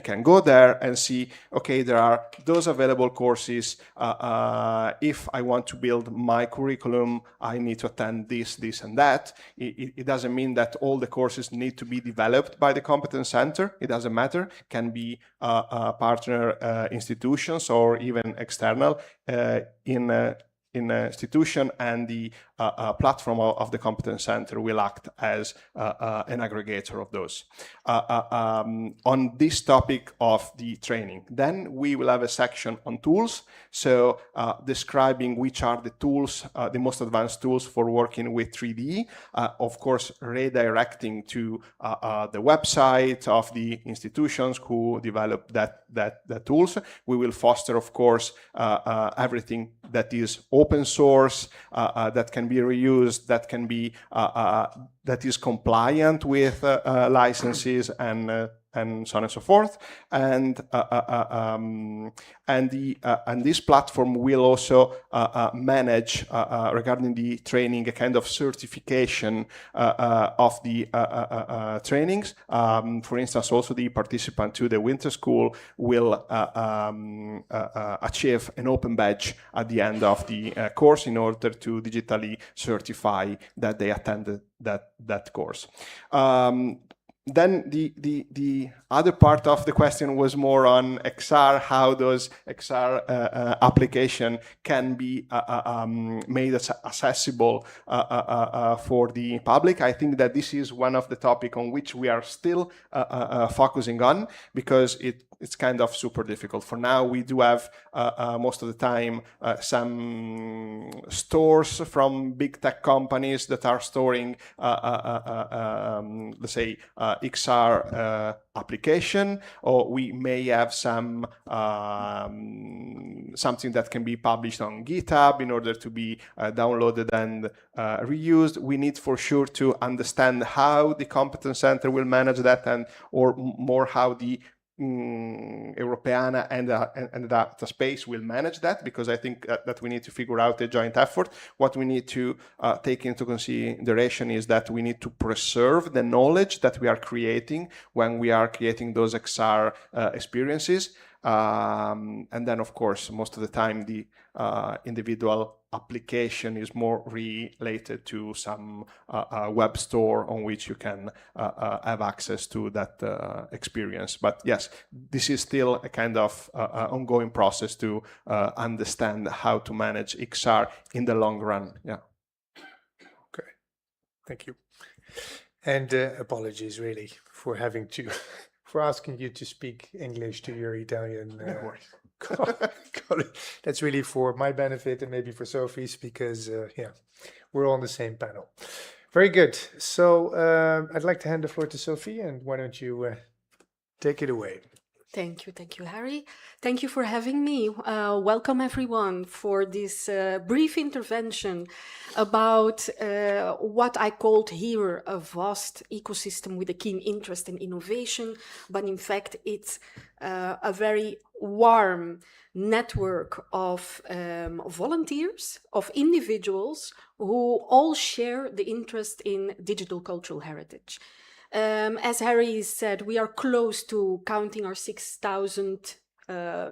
can go there and see, okay, there are those available courses. If I want to build my curriculum, I need to attend this, and that. It doesn't mean that all the courses need to be developed by the competence center. It doesn't matter. Can be partner institutions or even external in a institution, and the platform of the competence center will act as an aggregator of those. On this topic of the training, then we will have a section on tools, so describing which are the tools, the most advanced tools for working with 3D, of course redirecting to the website of the institutions who develop that tools. We will foster, of course, everything that is open source, that can be reused, that can be that is compliant with licenses and so on and so forth, and this platform will also manage regarding the training a kind of certification of the trainings. For instance, also the participant to the winter school will achieve an open badge at the end of the course in order to digitally certify that they attended that course. Then the other part of the question was more on XR, how those XR application can be made accessible for the public. I think that this is one of the topics on which we are still focusing on, because it's kind of super difficult. For now, we do have most of the time some stores from big tech companies that are storing, let's say, XR application, or we may have some something that can be published on GitHub in order to be downloaded and reused. We need for sure to understand how the competence center will manage that, or more how the Europeana and the data space will manage that, because I think that we need to figure out a joint effort. What we need to take into consideration is that we need to preserve the knowledge that we are creating when we are creating those XR experiences. And then, of course, most of the time the individual application is more related to some web store on which you can have access to that experience. But yes, this is still a kind of ongoing process to understand how to manage XR in the long run. Yeah. Okay, thank you. And apologies really for having to for asking you to speak English to your Italian colleague. That's really for my benefit and maybe for Sophie's, because yeah, we're all on the same panel. Very good. So I'd like to hand the floor to Sophie, and why don't you take it away? Thank you, Harry. Thank you for having me. Welcome everyone for this brief intervention about what I called here a vast ecosystem with a keen interest in innovation, but in fact it's a very warm network of volunteers, of individuals who all share the interest in digital cultural heritage. As Harry said, we are close to counting our 6,000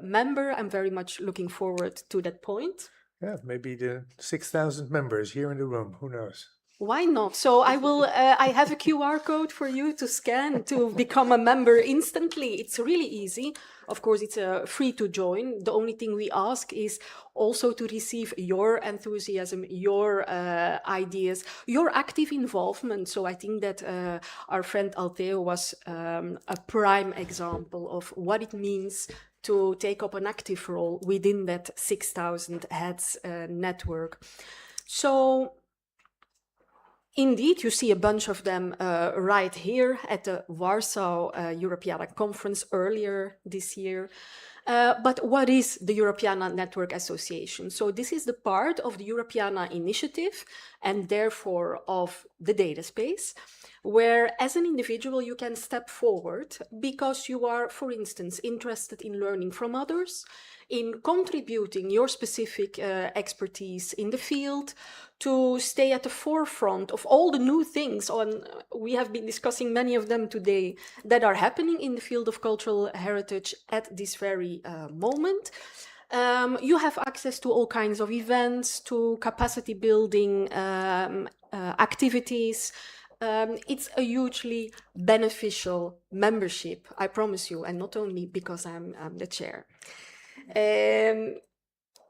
member. I'm very much looking forward to that point. Yeah, maybe the 6,000 members here in the room, who knows? Why not? So I will. I have a QR code for you to scan to become a member instantly. It's really easy. Of course, it's free to join. The only thing we ask is also to receive your enthusiasm, your ideas, your active involvement. So I think that our friend Alteo was a prime example of what it means to take up an active role within that 6,000 heads network. So indeed, you see a bunch of them right here at the Warsaw Europeana conference earlier this year. But what is the Europeana Network Association? So this is the part of the Europeana initiative and therefore of the data space, where as an individual you can step forward because you are, for instance, interested in learning from others, in contributing your specific expertise in the field, to stay at the forefront of all the new things we have been discussing many of them today that are happening in the field of cultural heritage at this very moment. You have access to all kinds of events, to capacity building activities. It's a hugely beneficial membership, I promise you, and not only because I'm the chair.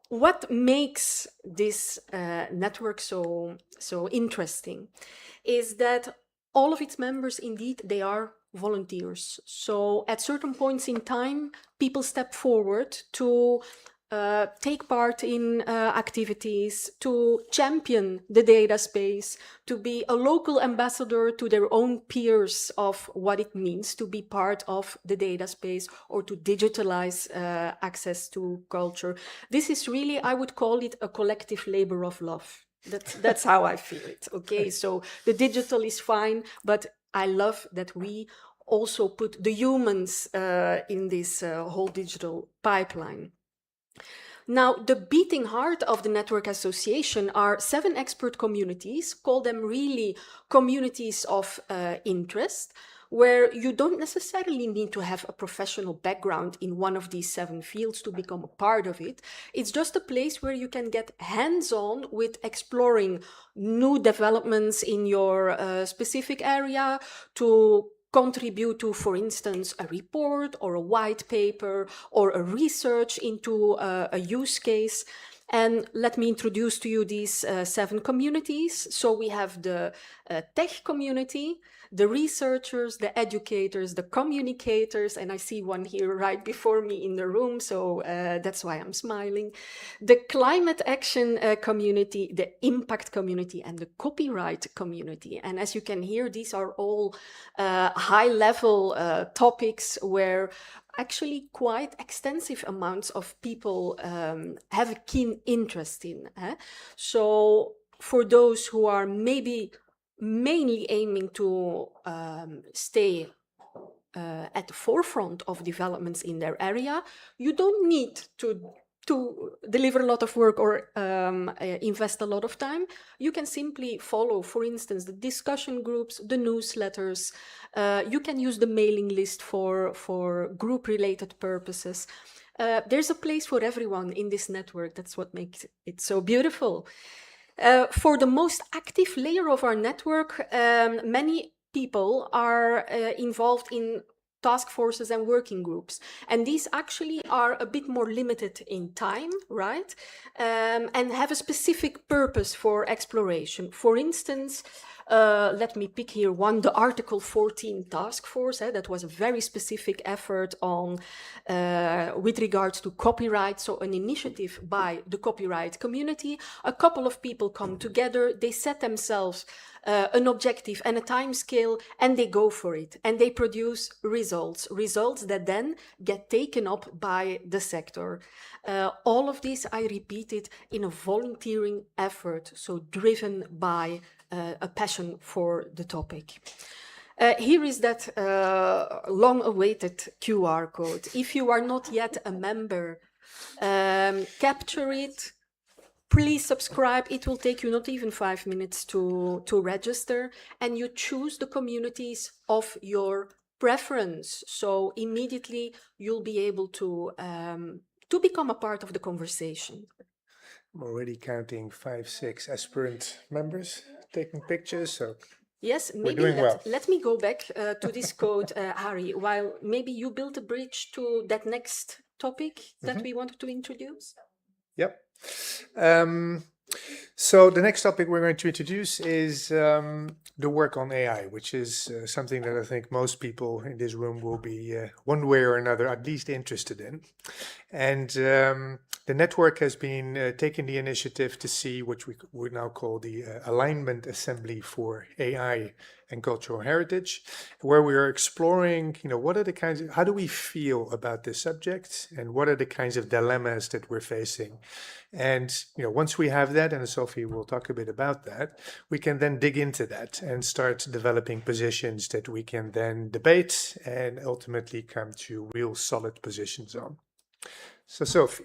What makes this network so interesting is that all of its members, indeed, they are volunteers. So at certain points in time, people step forward to take part in activities, to champion the data space, to be a local ambassador to their own peers of what it means to be part of the data space or to digitalize access to culture. This is really, I would call it a collective labor of love. That's how I feel it. Okay, so the digital is fine, but I love that we also put the humans in this whole digital pipeline. Now, the beating heart of the Network Association are 7 expert communities, call them really communities of interest, where you don't necessarily need to have a professional background in one of these 7 fields to become a part of it. It's just a place where you can get hands-on with exploring new developments in your specific area, to contribute to, for instance, a report or a white paper or a research into a use case. And let me introduce to you these 7 communities. So we have the tech community, the researchers, the educators, the communicators, and I see one here right before me in the room, so that's why I'm smiling. The climate action community, the impact community, and the copyright community. And as you can hear, these are all high-level topics where actually quite extensive amounts of people have a keen interest in. So for those who are maybe mainly aiming to stay at the forefront of developments in their area, you don't need to deliver a lot of work or invest a lot of time. You can simply follow, for instance, the discussion groups, the newsletters. You can use the mailing list for group-related purposes. There's a place for everyone in this network. That's what makes it so beautiful. For the most active layer of our network, many people are involved in task forces and working groups. And these actually are a bit more limited in time, right? And have a specific purpose for exploration. For instance, let me pick here one, the Article 14 task force. That was a very specific effort on with regards to copyright, so an initiative by the copyright community. A couple of people come together, they set themselves an objective and a time scale, and they go for it, and they produce results that then get taken up by the sector. All of this, I repeat it, in a volunteering effort, so driven by a passion for the topic. Here is that long-awaited QR code. If you are not yet a member, capture it. Please subscribe. It will take you not even 5 minutes to register, and you choose the communities of your preference. So immediately you'll be able to become a part of the conversation. I'm already counting 5, 6 aspirant members taking pictures, so yes, we're maybe doing well. Let me go back to this code, Harry, while maybe you build a bridge to that next topic that we wanted to introduce. Yep. So the next topic we're going to introduce is the work on AI, which is something that I think most people in this room will be one way or another at least interested in. And the network has been taking the initiative to see what we would now call the alignment assembly for AI and cultural heritage, where we are exploring, what are the kinds of, how do we feel about this subject, and what are the kinds of dilemmas that we're facing. And once we have that, and Sophie will talk a bit about that, we can then dig into that and start developing positions that we can then debate and ultimately come to real solid positions on. So Sophie.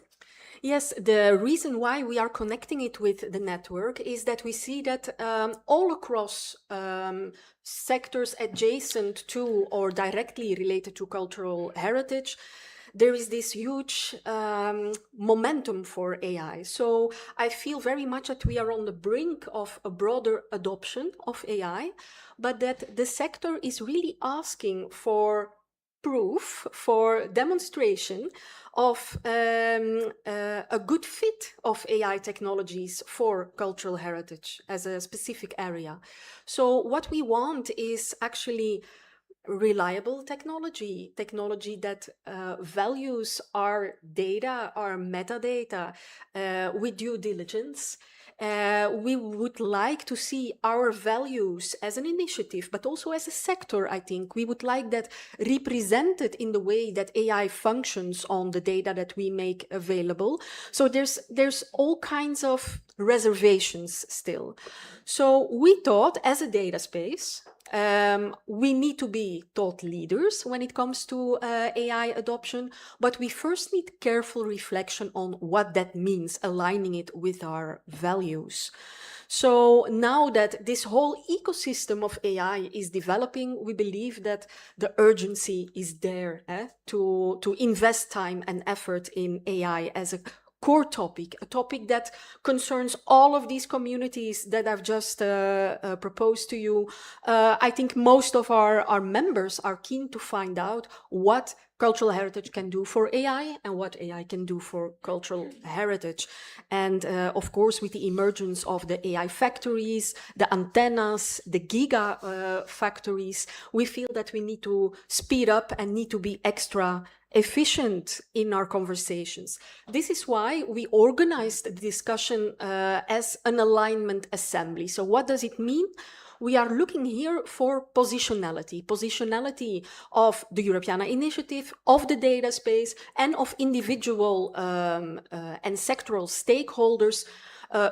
Yes, the reason why we are connecting it with the network is that we see that all across sectors adjacent to or directly related to cultural heritage, there is this huge momentum for AI. So I feel very much that we are on the brink of a broader adoption of AI, but that the sector is really asking for proof, for demonstration of a good fit of AI technologies for cultural heritage as a specific area. So what we want is actually reliable technology that values our data, our metadata with due diligence. We would like to see our values as an initiative, but also as a sector, I think. We would like that represented in the way that AI functions on the data that we make available. So there's all kinds of reservations still. So we thought, as a data space, we need to be thought leaders when it comes to AI adoption, but we first need careful reflection on what that means, aligning it with our values. So now that this whole ecosystem of AI is developing, we believe that the urgency is there to invest time and effort in AI as a core topic, a topic that concerns all of these communities that I've just proposed to you. I think most of our members are keen to find out what cultural heritage can do for AI and what AI can do for cultural heritage. And of course, with the emergence of the AI factories, the antennas, the giga factories, we feel that we need to speed up and need to be extra efficient in our conversations. This is why we organized the discussion as an alignment assembly. So what does it mean? We are looking here for positionality of the Europeana initiative, of the data space, and of individual and sectoral stakeholders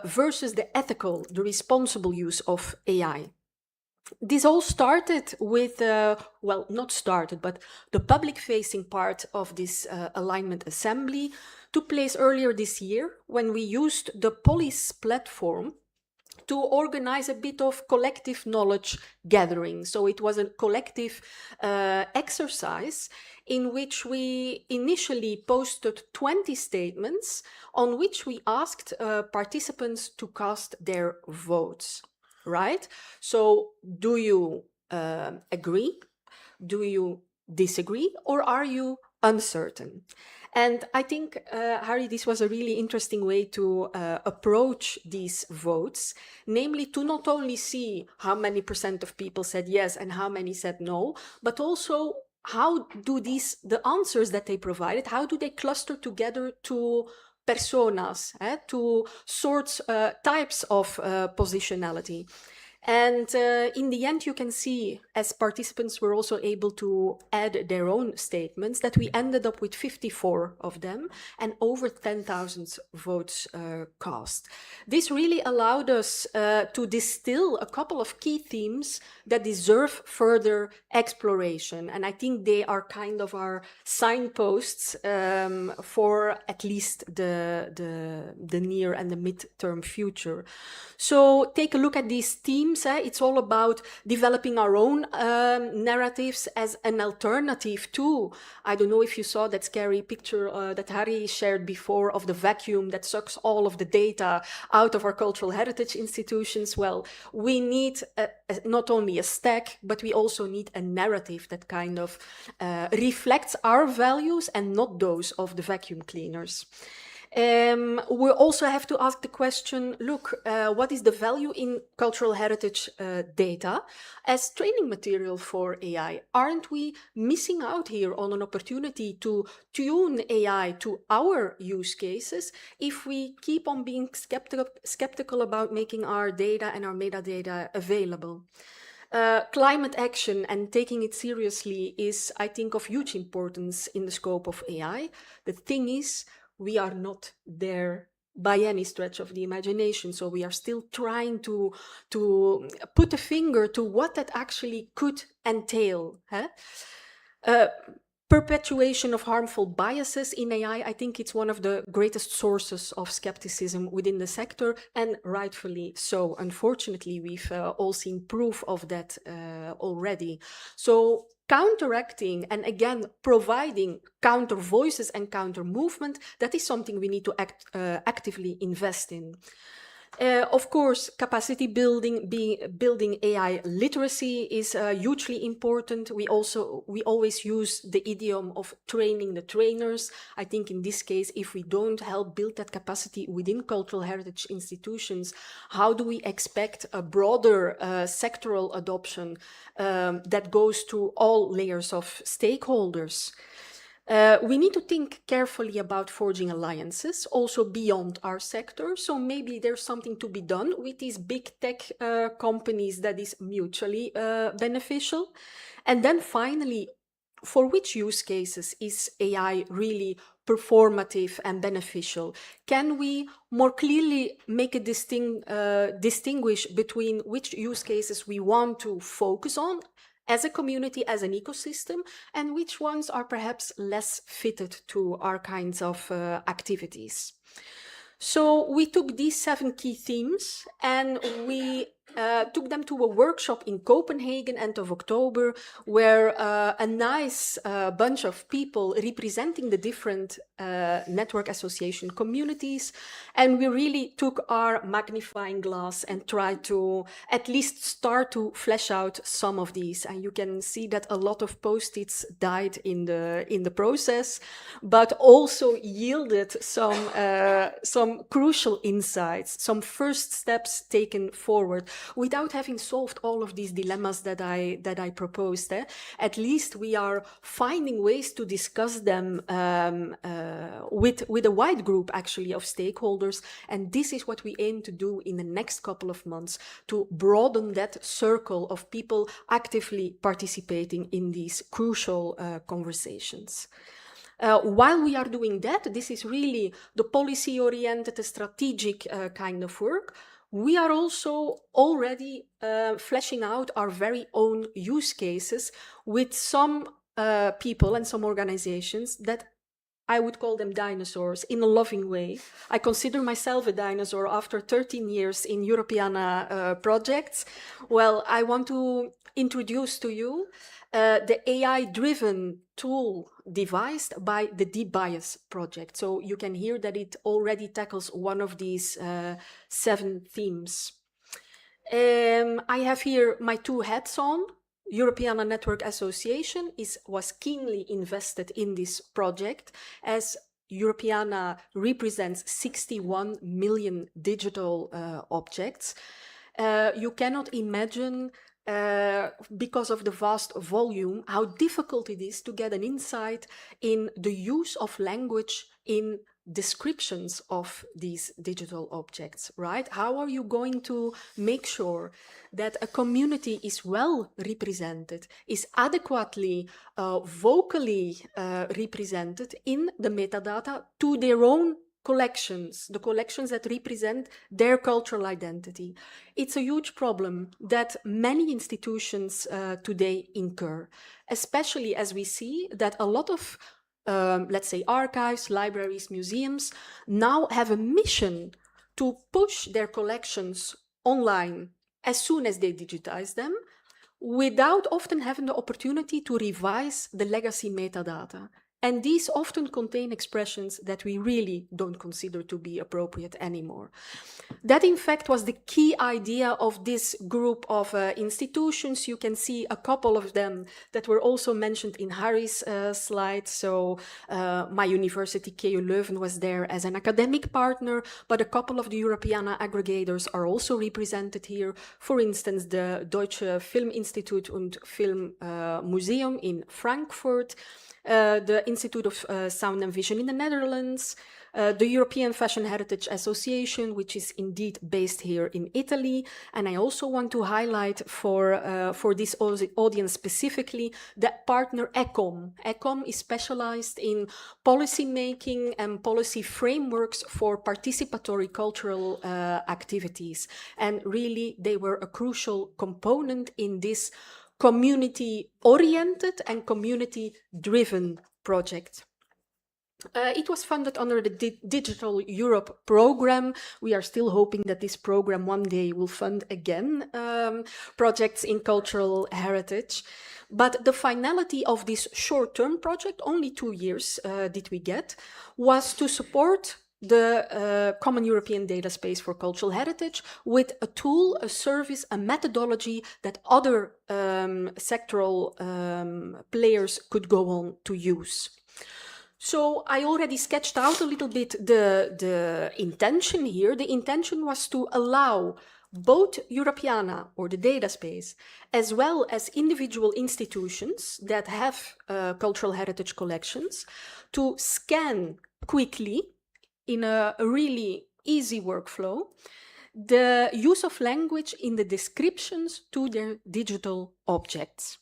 versus the ethical, the responsible use of AI. This all started with, well, not started, but the public-facing part of this alignment assembly took place earlier this year when we used the Polis platform to organize a bit of collective knowledge gathering. So it was a collective exercise in which we initially posted 20 statements on which we asked participants to cast their votes. Right? So do you agree? Do you disagree? Or are you uncertain? And I think, Harry, this was a really interesting way to approach these votes, namely to not only see how many % of people said yes and how many said no, but also how do the answers that they provided, how do they cluster together to personas, to sorts, types of positionality. And in the end, you can see, as participants were also able to add their own statements, that we ended up with 54 of them and over 10,000 votes cast. This really allowed us to distill a couple of key themes that deserve further exploration. And I think they are kind of our signposts for at least the near and the mid-term future. So take a look at these themes. It's all about developing our own narratives as an alternative to, I don't know if you saw that scary picture that Harry shared before of the vacuum that sucks all of the data out of our cultural heritage institutions. Well, we need not only a stack, but we also need a narrative that kind of reflects our values and not those of the vacuum cleaners. We also have to ask the question, look, what is the value in cultural heritage data as training material for AI? Aren't we missing out here on an opportunity to tune AI to our use cases if we keep on being skeptical about making our data and our metadata available? Climate action and taking it seriously is, I think, of huge importance in the scope of AI. The thing is, we are not there by any stretch of the imagination. So we are still trying to put a finger to what that actually could entail. Perpetuation of harmful biases in AI, I think it's one of the greatest sources of skepticism within the sector, and rightfully so. Unfortunately, we've all seen proof of that already. So counteracting and again providing counter voices and counter movement, that is something we need to actively invest in. Of course, capacity building AI literacy is hugely important. We always use the idiom of training the trainers. I think in this case, if we don't help build that capacity within cultural heritage institutions, how do we expect a broader sectoral adoption that goes to all layers of stakeholders? We need to think carefully about forging alliances, also beyond our sector. So maybe there's something to be done with these big tech companies that is mutually beneficial. And then finally, for which use cases is AI really performative and beneficial? Can we more clearly make a distinguish between which use cases we want to focus on as a community, as an ecosystem, and which ones are perhaps less fitted to our kinds of activities? So we took these 7 key themes and we took them to a workshop in Copenhagen end of October, where a nice bunch of people representing the different network association communities, and we really took our magnifying glass and tried to at least start to flesh out some of these. And you can see that a lot of post-its died in the process, but also yielded some crucial insights, some first steps taken forward, without having solved all of these dilemmas that I proposed. At least we are finding ways to discuss them with a wide group, actually, of stakeholders. And this is what we aim to do in the next couple of months, to broaden that circle of people actively participating in these crucial conversations. While we are doing that, this is really the policy-oriented, strategic kind of work. We are also already fleshing out our very own use cases with some people and some organizations that I would call them dinosaurs in a loving way. I consider myself a dinosaur after 13 years in Europeana projects. Well, I want to introduce to you the AI-driven tool devised by the Deep Bias project. So you can hear that it already tackles one of these 7 themes. I have here my 2 hats on. Europeana Network Association was keenly invested in this project, as Europeana represents 61 million digital objects. You cannot imagine, because of the vast volume, how difficult it is to get an insight in the use of language in descriptions of these digital objects, right? How are you going to make sure that a community is well represented, is adequately, vocally represented in the metadata to their own collections, the collections that represent their cultural identity? It's a huge problem that many institutions today incur, especially as we see that a lot of let's say archives, libraries, museums now have a mission to push their collections online as soon as they digitize them, without often having the opportunity to revise the legacy metadata. And these often contain expressions that we really don't consider to be appropriate anymore. That, in fact, was the key idea of this group of institutions. You can see a couple of them that were also mentioned in Harry's slide. So my university, KU Leuven, was there as an academic partner, but a couple of the Europeana aggregators are also represented here. For instance, the Deutsche Filminstitut und Filmmuseum in Frankfurt, the Institute of Sound and Vision in the Netherlands, the European Fashion Heritage Association, which is indeed based here in Italy. And I also want to highlight for this audience specifically the partner ECOM. ECOM is specialized in policy making and policy frameworks for participatory cultural activities. And really, they were a crucial component in this community-oriented and community-driven project. It was funded under the Digital Europe program. We are still hoping that this program one day will fund again projects in cultural heritage. But the finality of this short-term project, only 2 years did we get, was to support the Common European Data Space for Cultural Heritage with a tool, a service, a methodology that other sectoral players could go on to use. So I already sketched out a little bit the intention here. The intention was to allow both Europeana, or the data space, as well as individual institutions that have cultural heritage collections to scan quickly in a really easy workflow the use of language in the descriptions to their digital objects.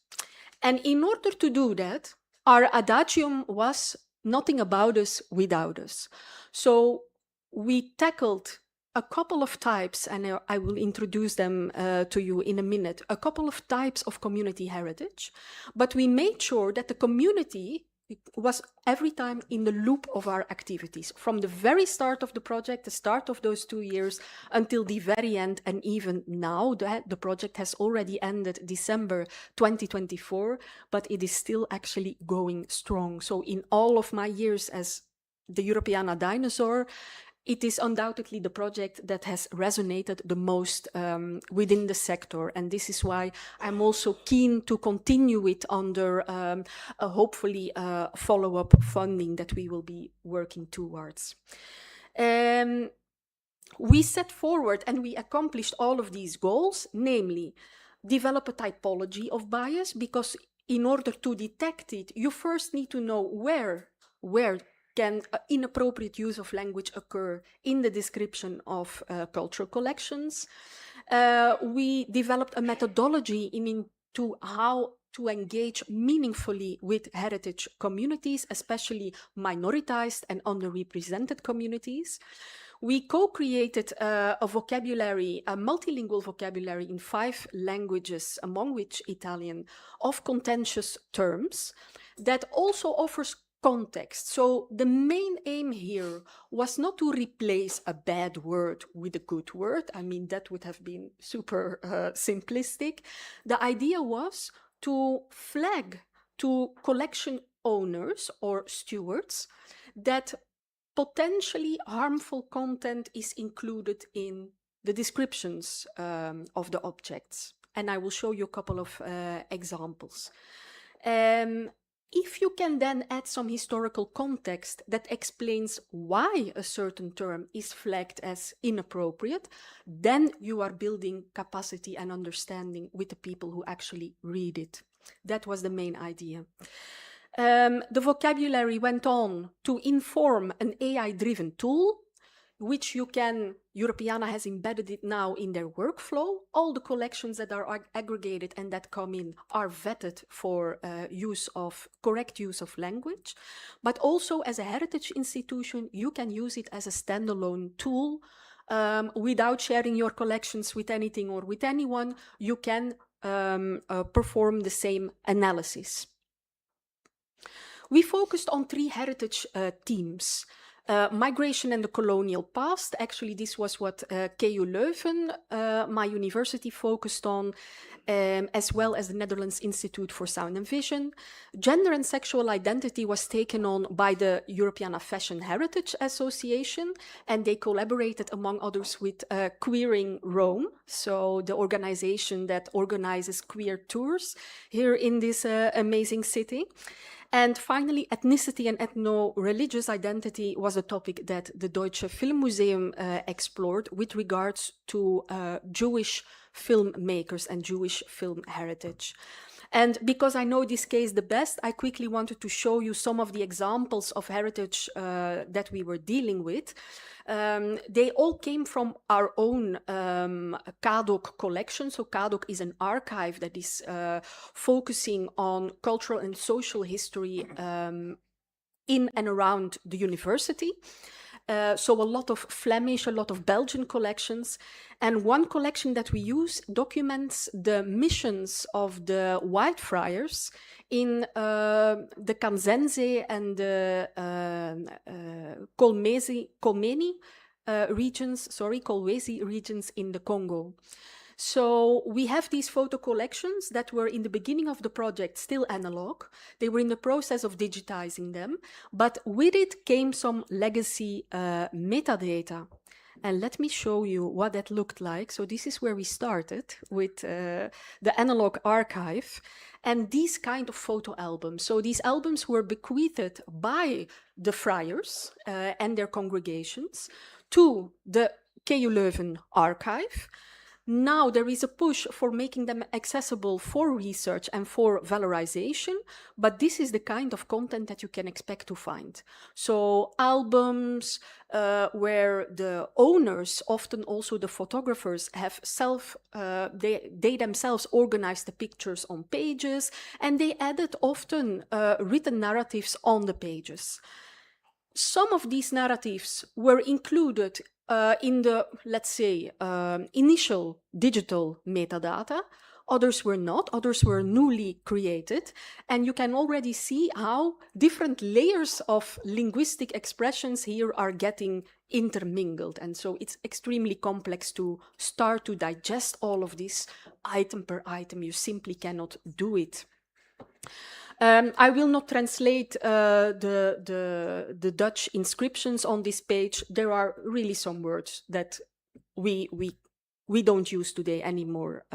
And in order to do that, our adagium was nothing about us without us. So we tackled a couple of types, and I will introduce them to you in a minute, a couple of types of community heritage, but we made sure that the community was every time in the loop of our activities, from the very start of the project, the start of those 2 years, until the very end, and even now. The project has already ended December 2024, but it is still actually going strong. So in all of my years as the Europeana dinosaur, it is undoubtedly the project that has resonated the most within the sector. And this is why I'm also keen to continue it under a hopefully follow-up funding that we will be working towards. We set forward and we accomplished all of these goals, namely develop a typology of bias, because in order to detect it, you first need to know where can inappropriate use of language occur in the description of cultural collections. We developed a methodology into how to engage meaningfully with heritage communities, especially minoritized and underrepresented communities. We co-created a vocabulary, a multilingual vocabulary in 5 languages, among which Italian, of contentious terms that also offers context. So the main aim here was not to replace a bad word with a good word. I mean, that would have been super simplistic. The idea was to flag to collection owners or stewards that potentially harmful content is included in the descriptions of the objects. And I will show you a couple of examples. If you can then add some historical context that explains why a certain term is flagged as inappropriate, then you are building capacity and understanding with the people who actually read it. That was the main idea. The vocabulary went on to inform an AI-driven tool, which Europeana has embedded it now in their workflow. All the collections that are aggregated and that come in are vetted for correct use of language. But also as a heritage institution, you can use it as a standalone tool without sharing your collections with anything or with anyone. You can perform the same analysis. We focused on 3 heritage themes. Migration and the colonial past. Actually, this was what KU Leuven, my university, focused on, as well as the Netherlands Institute for Sound and Vision. Gender and sexual identity was taken on by the Europeana Fashion Heritage Association, and they collaborated, among others, with Queering Rome, so the organization that organizes queer tours here in this amazing city. And finally, ethnicity and ethno-religious identity was a topic that the Deutsche Filmmuseum explored with regards to Jewish filmmakers and Jewish film heritage. And because I know this case the best, I quickly wanted to show you some of the examples of heritage that we were dealing with. They all came from our own KADOK collection. So KADOK is an archive that is focusing on cultural and social history in and around the university. So a lot of Flemish, a lot of Belgian collections. And one collection that we use documents the missions of the Whitefriars in the Kanzenze and the Kolwezi regions in the Congo. So we have these photo collections that were in the beginning of the project still analog. They were in the process of digitizing them, but with it came some legacy metadata. And let me show you what that looked like. So this is where we started with the analog archive and these kind of photo albums. So these albums were bequeathed by the friars and their congregations to the KU Leuven archive. Now there is a push for making them accessible for research and for valorization, but this is the kind of content that you can expect to find. So albums where the owners, often also the photographers, have they themselves organized the pictures on pages, and they added often written narratives on the pages. Some of these narratives were included in the, let's say, initial digital metadata. Others were not, others were newly created. And you can already see how different layers of linguistic expressions here are getting intermingled. And so it's extremely complex to start to digest all of this item per item. You simply cannot do it. I will not translate the Dutch inscriptions on this page. There are really some words that we don't use today anymore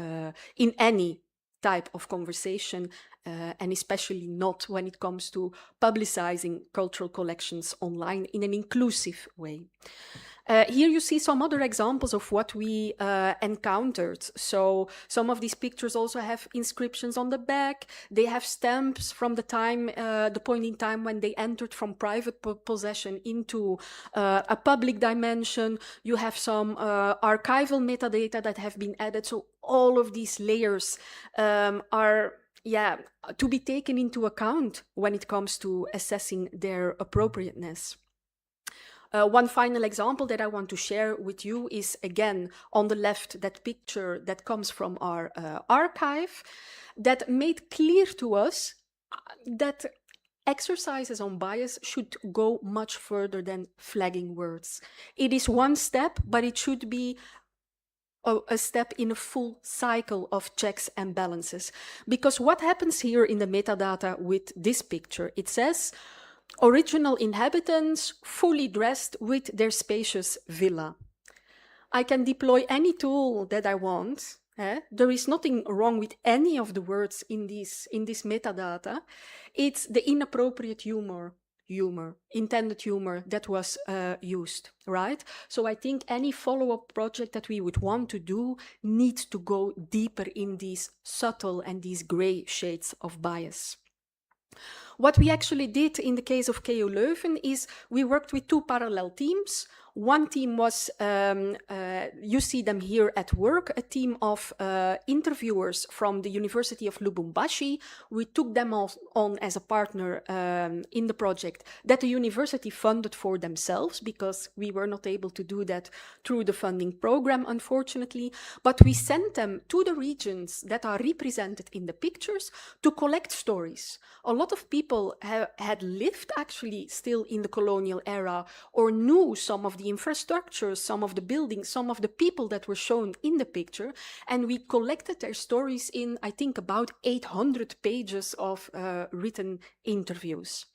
in any type of conversation, and especially not when it comes to publicizing cultural collections online in an inclusive way. Here you see some other examples of what we encountered. So some of these pictures also have inscriptions on the back. They have stamps from the time, the point in time when they entered from private possession into a public dimension. You have some archival metadata that have been added. So all of these layers are to be taken into account when it comes to assessing their appropriateness. One final example that I want to share with you is, again, on the left, that picture that comes from our archive that made clear to us that exercises on bias should go much further than flagging words. It is one step, but it should be a step in a full cycle of checks and balances. Because what happens here in the metadata with this picture, it says, original inhabitants fully dressed with their spacious villa. I can deploy any tool that I want. There is nothing wrong with any of the words in this metadata. It's the inappropriate intended humor that was used, right? So I think any follow-up project that we would want to do needs to go deeper in these subtle and these gray shades of bias. What we actually did in the case of KU Leuven is we worked with two parallel teams. One team was, you see them here at work, a team of interviewers from the University of Lubumbashi. We took them on as a partner in the project that the university funded for themselves, because we were not able to do that through the funding program, unfortunately. But we sent them to the regions that are represented in the pictures to collect stories. A lot of people had lived actually still in the colonial era, or knew some of the infrastructures, some of the buildings, some of the people that were shown in the picture, and we collected their stories in, I think, about 800 pages of written interviews.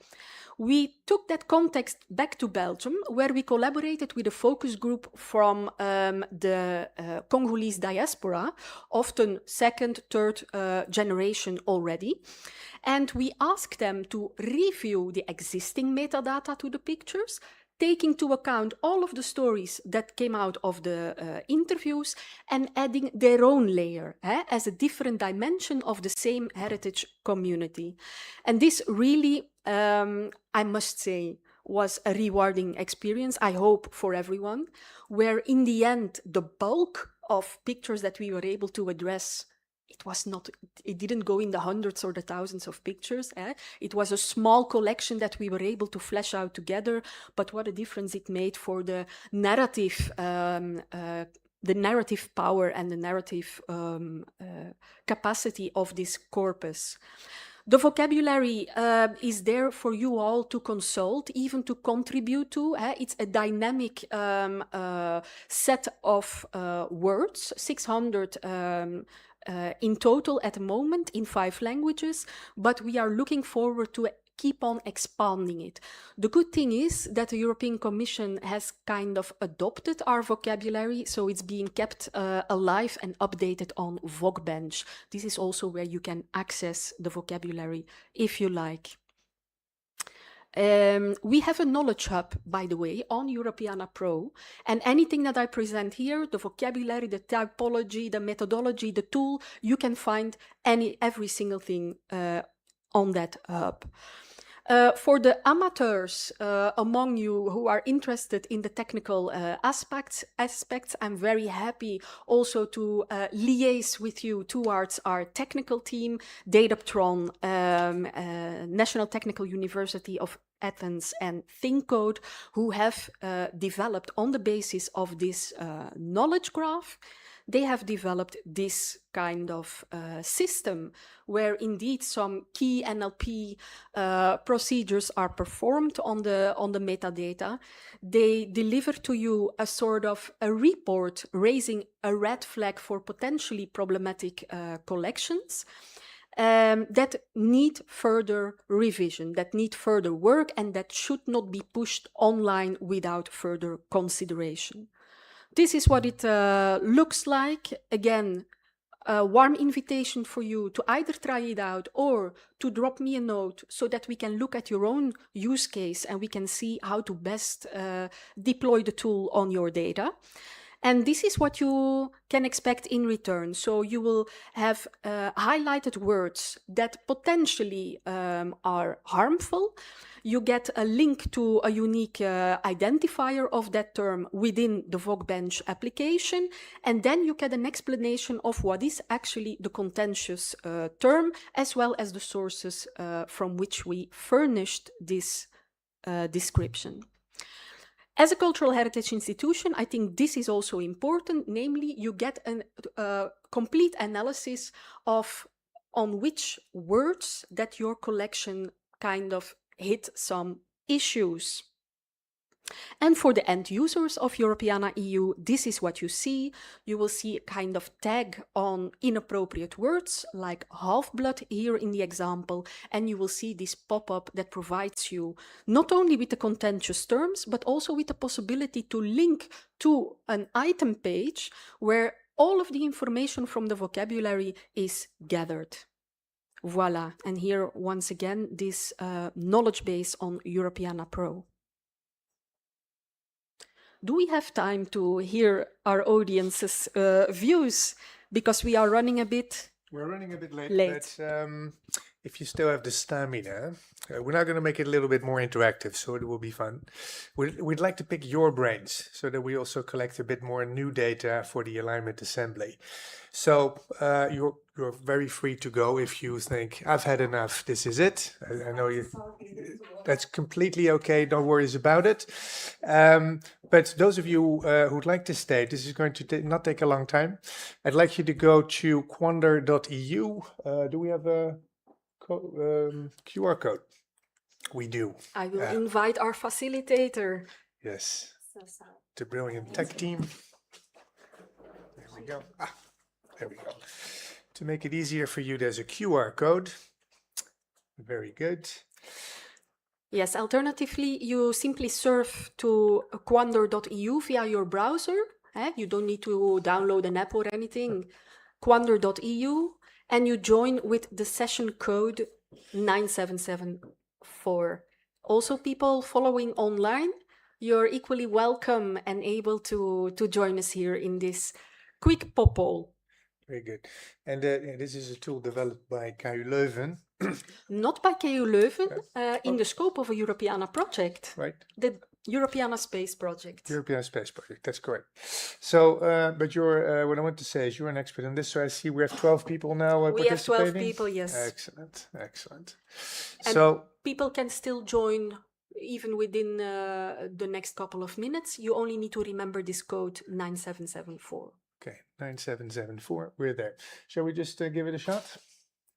We took that context back to Belgium, where we collaborated with a focus group from the Congolese diaspora, often second, third generation already. And we asked them to review the existing metadata to the pictures, taking into account all of the stories that came out of the interviews, and adding their own layer as a different dimension of the same heritage community. And this really, I must say, was a rewarding experience, I hope, for everyone, where in the end, the bulk of pictures that we were able to address, it didn't go in the hundreds or the thousands of pictures. It was a small collection that we were able to flesh out together, but what a difference it made for the narrative power and the narrative capacity of this corpus. The vocabulary is there for you all to consult, even to contribute to. It's a dynamic set of words, 600 in total at the moment in 5 languages, but we are looking forward to keep on expanding it. The good thing is that the European Commission has kind of adopted our vocabulary, so it's being kept alive and updated on VocBench. This is also where you can access the vocabulary if you like. We have a knowledge hub, by the way, on Europeana Pro, and anything that I present here, the vocabulary, the typology, the methodology, the tool, you can find every single thing on that hub. For the amateurs among you who are interested in the technical aspects, I'm very happy also to liaise with you towards our technical team, Dataptron, National Technical University of Athens, and ThinkCode, who have developed on the basis of this knowledge graph. They have developed this kind of system where indeed some key NLP procedures are performed on the metadata. They deliver to you a sort of a report raising a red flag for potentially problematic collections that need further revision, that need further work, and that should not be pushed online without further consideration. This is what it looks like. Again, a warm invitation for you to either try it out or to drop me a note so that we can look at your own use case and we can see how to best deploy the tool on your data. And this is what you can expect in return. So you will have highlighted words that potentially are harmful. You get a link to a unique identifier of that term within the VocBench application. And then you get an explanation of what is actually the contentious term, as well as the sources from which we furnished this description. As a cultural heritage institution, I think this is also important. Namely, you get a complete analysis of on which words that your collection kind of hit some issues. And for the end users of Europeana EU, this is what you see. You will see a kind of tag on inappropriate words, like half-blood here in the example, and you will see this pop-up that provides you not only with the contentious terms, but also with the possibility to link to an item page where all of the information from the vocabulary is gathered. Voila, and here once again, this knowledge base on Europeana Pro. Do we have time to hear our audience's views? Because we are running a bit We're running a bit late. Late. But, if you still have the stamina, we're now going to make it a little bit more interactive, so it will be fun. We'd like to pick your brains so that we also collect a bit more new data for the alignment assembly. So you're very free to go if you think, I've had enough, this is it. I know you. That's completely okay, no worries about it. But those of you who'd like to stay, this is going to not take a long time. I'd like you to go to quander.eu. Do we have a QR code? We do. I will invite our facilitator. Yes, the brilliant tech team. There we go. There we go. To make it easier for you, there's a QR code. Very good. Yes, alternatively, you simply surf to quander.eu via your browser. You don't need to download an app or anything. Quander.eu, and you join with the session code 9774. Also, people following online, you're equally welcome and able to join us here in this quick poll. Very good. And this is a tool developed by KU Leuven. Not by KU Leuven, in the scope of a Europeana project. Right. The Europeana Space Project. European Space Project, that's correct. So, but you're, what I want to say is you're an expert in this, so I see we have 12 people now We have 12 participating. people, yes. Excellent, excellent. And so, people can still join even within the next couple of minutes. You only need to remember this code 9774. okay, 9774, we're there. Shall we just give it a shot?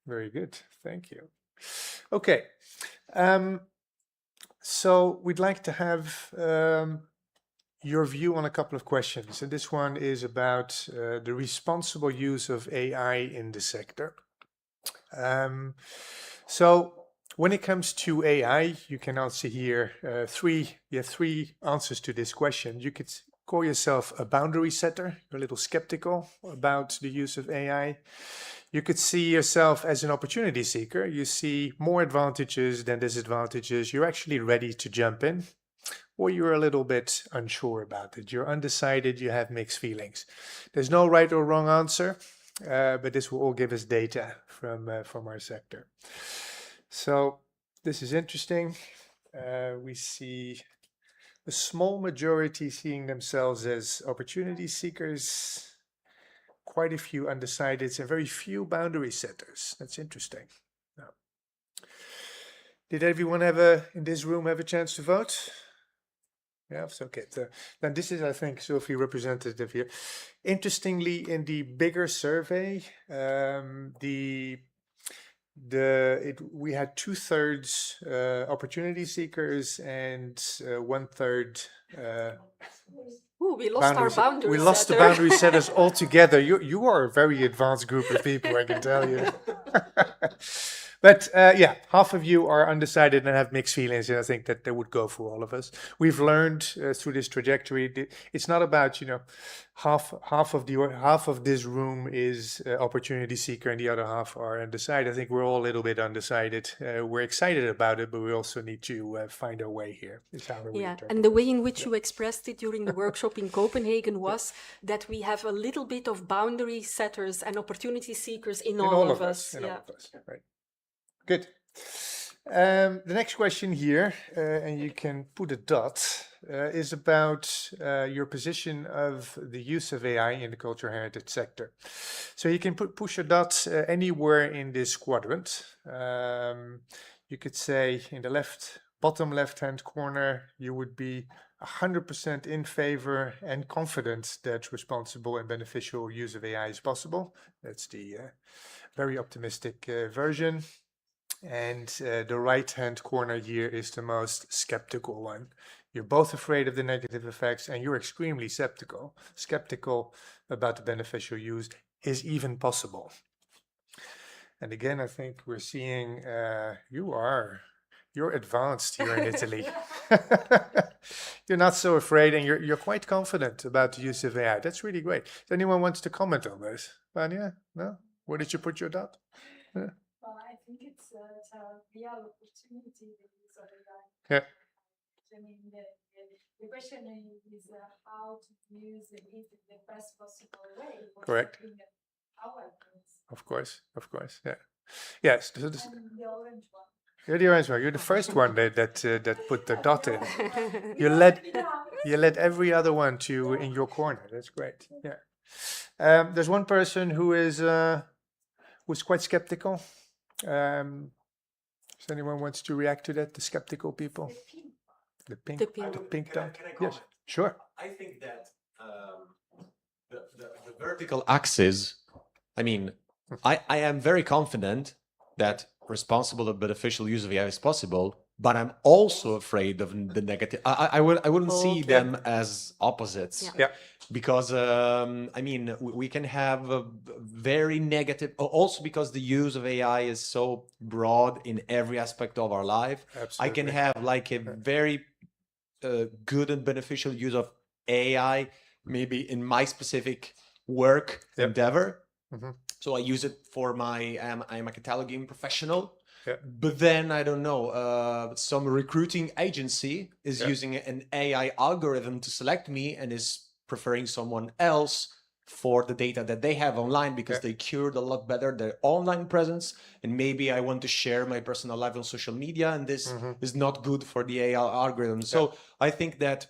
Very good, thank you. Okay, so we'd like to have your view on a couple of questions. And this one is about the responsible use of AI in the sector. So when it comes to AI, you can also hear three answers to this question. You could call yourself a boundary setter. You're a little skeptical about the use of AI. You could see yourself as an opportunity seeker. You see more advantages than disadvantages. You're actually ready to jump in, or you're a little bit unsure about it. You're undecided, you have mixed feelings. There's no right or wrong answer, but this will all give us data from our sector. So this is interesting. We see a small majority seeing themselves as opportunity seekers, quite a few undecideds, and very few boundary setters. That's interesting. No. Did everyone in this room have a chance to vote? Yeah, so okay. Then this is, I think, Sophie, representative here. Interestingly, in the bigger survey, we had 2/3 opportunity seekers and 1/3 Ooh, we lost our boundary We lost the boundary setters altogether. You are a very advanced group of people, I can tell you. But yeah, half of you are undecided and have mixed feelings, and I think that they would go for all of us. We've learned through this trajectory, it's not about, half of this room is opportunity seeker and the other half are undecided. I think we're all a little bit undecided. We're excited about it, but we also need to find our way here. Is how we interpret. And the way in which you expressed it during the workshop in Copenhagen was that we have a little bit of boundary setters and opportunity seekers in all of us. In all of us, right. Good. The next question here, and you can put a dot, is about your position of the use of AI in the cultural heritage sector. So you can push a dot anywhere in this quadrant. You could say in the bottom left-hand corner, you would be 100% in favor and confident that responsible and beneficial use of AI is possible. That's the very optimistic version. And the right-hand corner here is the most skeptical one. You're both afraid of the negative effects and you're extremely skeptical about the beneficial use is even possible. And again, I think we're seeing you're advanced here in Italy. You're not so afraid and you're quite confident about the use of AI. That's really great. If anyone wants to comment on this? Vanya? No? Where did you put your dot? Yeah. Well, I think it's a real opportunity that is online. Yeah. I mean, the question is how to use it in the best possible way. Correct. Our things. Of course, yeah. Yes, And the orange one. you're the orange one. You're the first one that put the dot in. You led every other one to in your corner. That's great. Yeah. There's one person who's quite skeptical. Does anyone wants to react to that? The skeptical people. The pink. The pink. The pink Can I dot. Yes. comment? Sure. I think that the vertical axis, I mean, I am very confident that responsible and beneficial use of AI is possible, but I'm also afraid of the negative. I wouldn't see Okay. them as opposites. Yeah. Yeah. Because I mean, we can have a very negative, also because the use of AI is so broad in every aspect of our life. I can Absolutely. have like a very good and beneficial use of AI, maybe in my specific work Yep. endeavor. Mhm. So I use it for my, I'm a cataloging professional. Yeah. But then I don't know, some recruiting agency is Yeah. using an AI algorithm to select me and is preferring someone else for the data that they have online because Yeah. they cured a lot better their online presence. And maybe I want to share my personal life on social media, and this Mhm. is not good for the AI algorithm. So I think that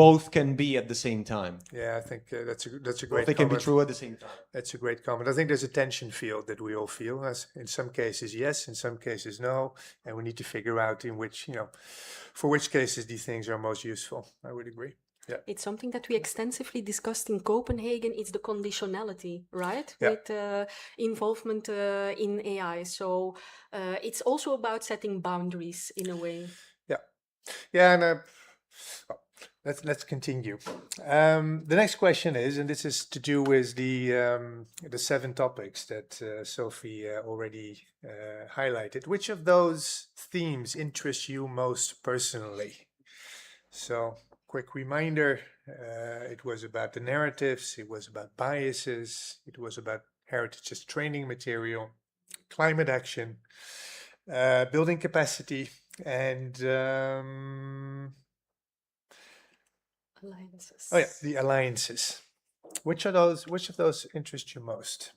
both can be at the same time. Yeah, I think that's a Both great they can be comment. true at the same time. That's a great comment. I think there's a tension field that we all feel. As in some cases, yes, in some cases, no, and we need to figure out in which, for which cases these things are most useful. I would agree. Yeah. It's something that we extensively discussed in Copenhagen. It's the conditionality, right? Yeah. With involvement in AI. So it's also about setting boundaries in a way. Yeah, and well, let's continue. The next question is, and this is to do with the 7 topics that Sophie already highlighted. Which of those themes interests you most personally? So, quick reminder: it was about the narratives, it was about biases, it was about heritage as training material, climate action, building capacity, and Alliances. oh yeah, the alliances. Which of those interest you most?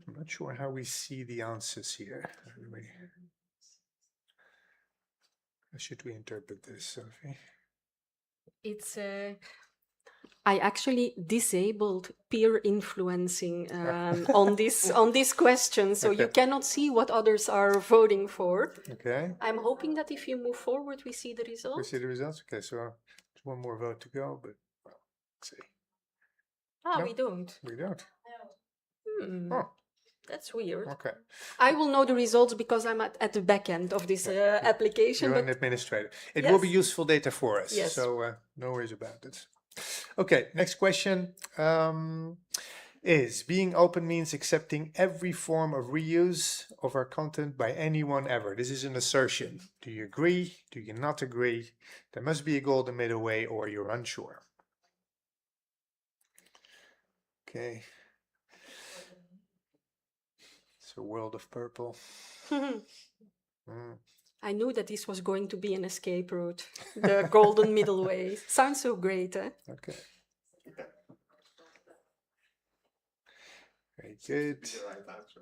I'm not sure how we see the answers here. How should we interpret this, Sophie? It's I actually disabled peer influencing on this question, so you Okay. cannot see what others are voting for. Okay, I'm hoping that if you move forward, we see the we result. see the results. Okay, so there's one more vote to go, but well, let's see. Ah, No. we don't. We don't. Hmm, Oh, that's weird. okay. I will know the results because I'm at the back end of this application. You're an But administrator. It will be Yes. useful data for us, Yes. so no worries about it. Okay, next question is: being open means accepting every form of reuse of our content by anyone ever. This is an assertion. Do you agree? Do you not agree? There must be a golden middle way, or you're unsure. Okay. It's a world of purple. Mm. I knew that this was going to be an escape route. The golden middle way. Sounds so great, eh? Okay. Very good. The right answer.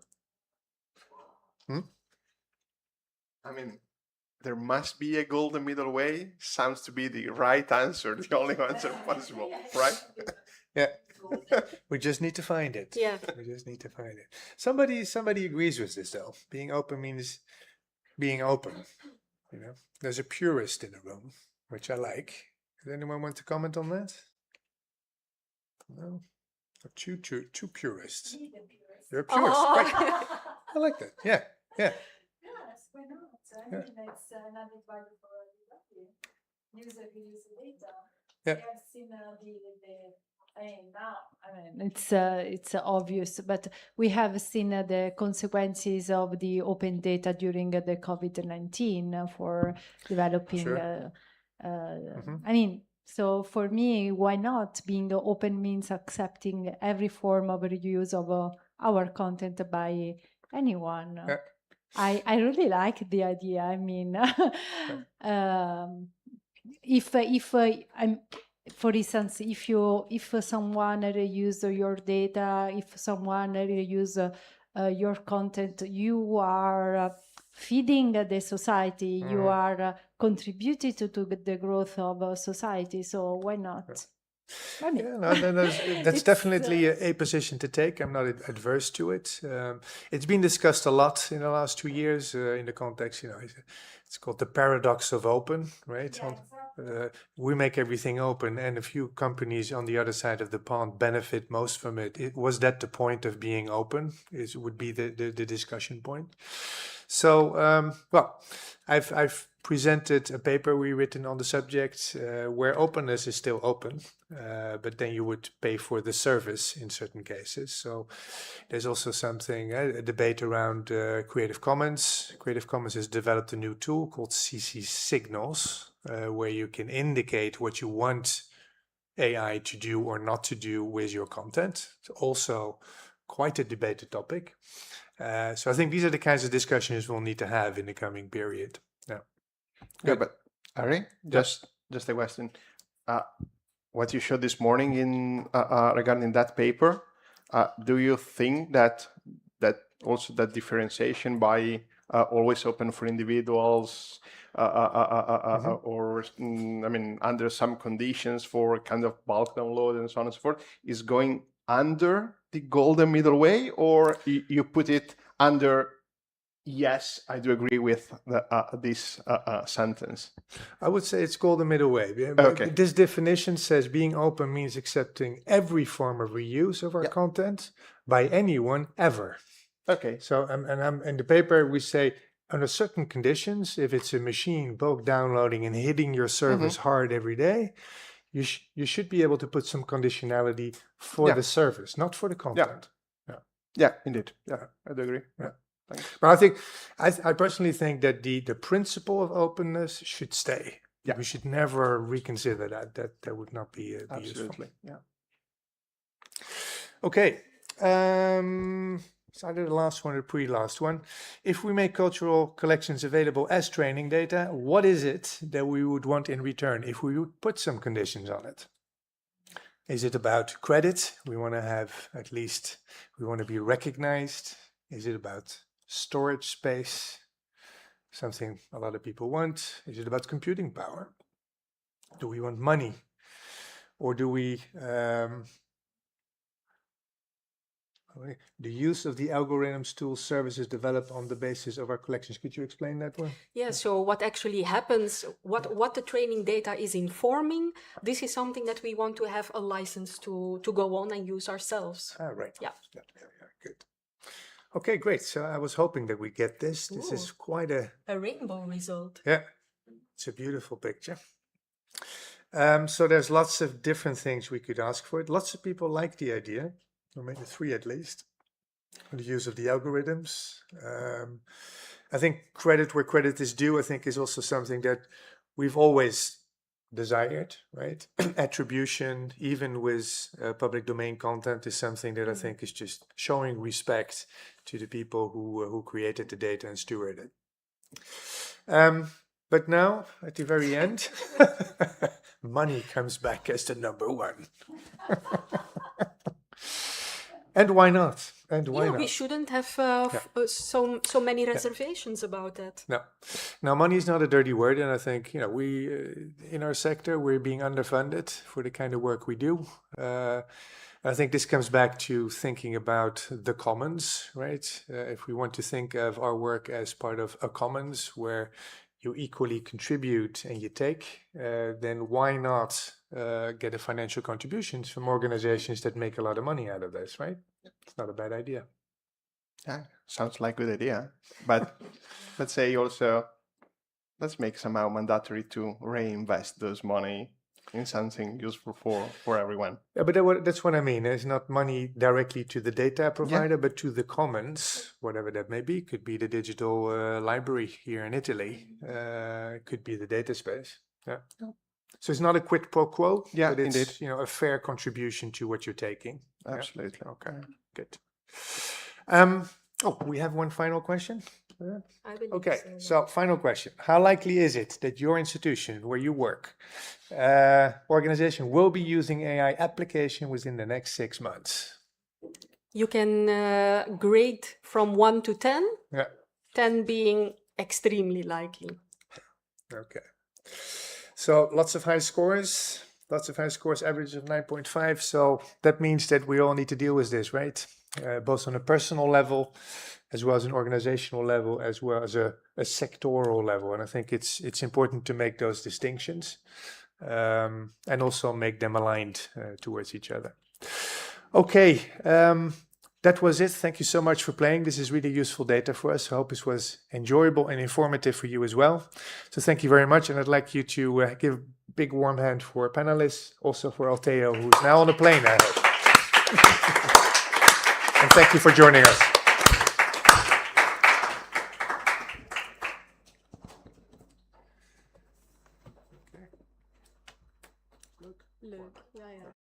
Hmm? I mean, there must be a golden middle way. Sounds to be the right answer, the only answer possible, right? Yeah. We just need to find it. Yeah. We just need to find it. Somebody agrees with this though. Being open means being open. There's a purist in the room, which I like. Does anyone want to comment on that? No. Two purists. You're a purist. Oh. Great. I like that. Yeah. Yeah. Yes, why not? I Yeah. mean, it's an added value for everybody. User who uses data. Yeah. We have seen now. I mean, it's obvious, but we have seen the consequences of the open data during the COVID-19 for developing. Sure. I mean, so for me, why not? Being open means accepting every form of reuse of our content by anyone. Yeah. I really like the idea. I mean, if I'm, for instance, if someone reuse your data, if someone reuse your content, you are feeding the society, you are contributing to the growth of society. So why not? I mean, Yeah, no, that's it's, definitely a position to take. I'm not adverse to it. It's been discussed a lot in the last 2 years in the context, it's called the paradox of open, right? Yeah, exactly. We make everything open, and a few companies on the other side of the pond benefit most from it. Was that the point of being open? Would be the discussion point. So, well, I've presented a paper we written on the subject where openness is still open, but then you would pay for the service in certain cases. So there's also something, a debate around Creative Commons. Creative Commons has developed a new tool called CC Signals, where you can indicate what you want AI to do or not to do with your content. It's also quite a debated topic. So I think these are the kinds of discussions we'll need to have in the coming period. Yeah. Yeah, but Ari, just a question. What you showed this morning in regarding that paper, do you think that also that differentiation by always open for individuals, or I mean, under some conditions for kind of bulk download and so on and so forth, is going under the golden middle way, or you put it under? Yes, I do agree with this sentence. I would say it's called the middle way. Okay. This definition says being open means accepting every form of reuse of our content by anyone ever. Okay. So, and I'm in the paper we say under certain conditions, if it's a machine bulk downloading and hitting your service hard every day, you should be able to put some conditionality for the service, not for the content. Yeah, indeed. Yeah, I do agree. Yeah. Thanks. But I personally think that the principle of openness should stay. Yeah. We should never reconsider that. That would not be Absolutely. useful. Yeah. Okay. So either the last one or the pre-last one. If we make cultural collections available as training data, what is it that we would want in return if we would put some conditions on it? Is it about credit? We want to have we want to be recognized. Is it about storage space? Something a lot of people want. Is it about computing power? Do we want money? Or do we, the use of the algorithms, tools, services developed on the basis of our collections? Could you explain that one? Yeah, so what actually happens, what the training data is informing, this is something that we want to have a license to go on and use ourselves. Right. Yeah. Good. Okay, great. So I was hoping that we get this. This is quite a rainbow result. Yeah, it's a beautiful picture. So there's lots of different things we could ask for it. Lots of people like the idea, or maybe 3 at least, the use of the algorithms. I think credit where credit is due, I think, is also something that we've always desired, right? Attribution, even with public domain content, is something that I think is just showing respect to the people who created the data and stewarded it. But now, at the very end, money comes back as the number one. And why not? And why not? We shouldn't have so many reservations about that. No. Now, money is not a dirty word, and I think we in our sector we're being underfunded for the kind of work we do. I think this comes back to thinking about the commons, right? If we want to think of our work as part of a commons where you equally contribute and you take, then why not get a financial contributions from organizations that make a lot of money out of this, right? It's not a bad idea. Yeah, sounds like a good idea. But let's say also, let's make somehow mandatory to reinvest those money in something useful for everyone. Yeah, but that's what I mean. It's not money directly to the data provider, but to the commons, whatever that may be. Could be the digital library here in Italy. Could be the data space. Yeah. So it's not a quid pro quo, but it's a fair contribution to what you're taking. Absolutely. Yeah. Okay, good. We have one final question. Okay, so final question. How likely is it that your institution, where you work, organization will be using AI application within the next 6 months? You can grade from 1 to 10, Yeah. 10 being extremely likely. Okay. So lots of high scores, average of 9.5. So that means that we all need to deal with this, right? Both on a personal level, as well as an organizational level, as well as a sectoral level. And I think it's important to make those distinctions and also make them aligned towards each other. Okay. That was it. Thank you so much for playing. This is really useful data for us. I hope this was enjoyable and informative for you as well. So thank you very much. And I'd like you to give a big warm hand for panelists, also for Alteo, who's now on the plane, I hope. And thank you for joining us. Leuk. Ja, ja.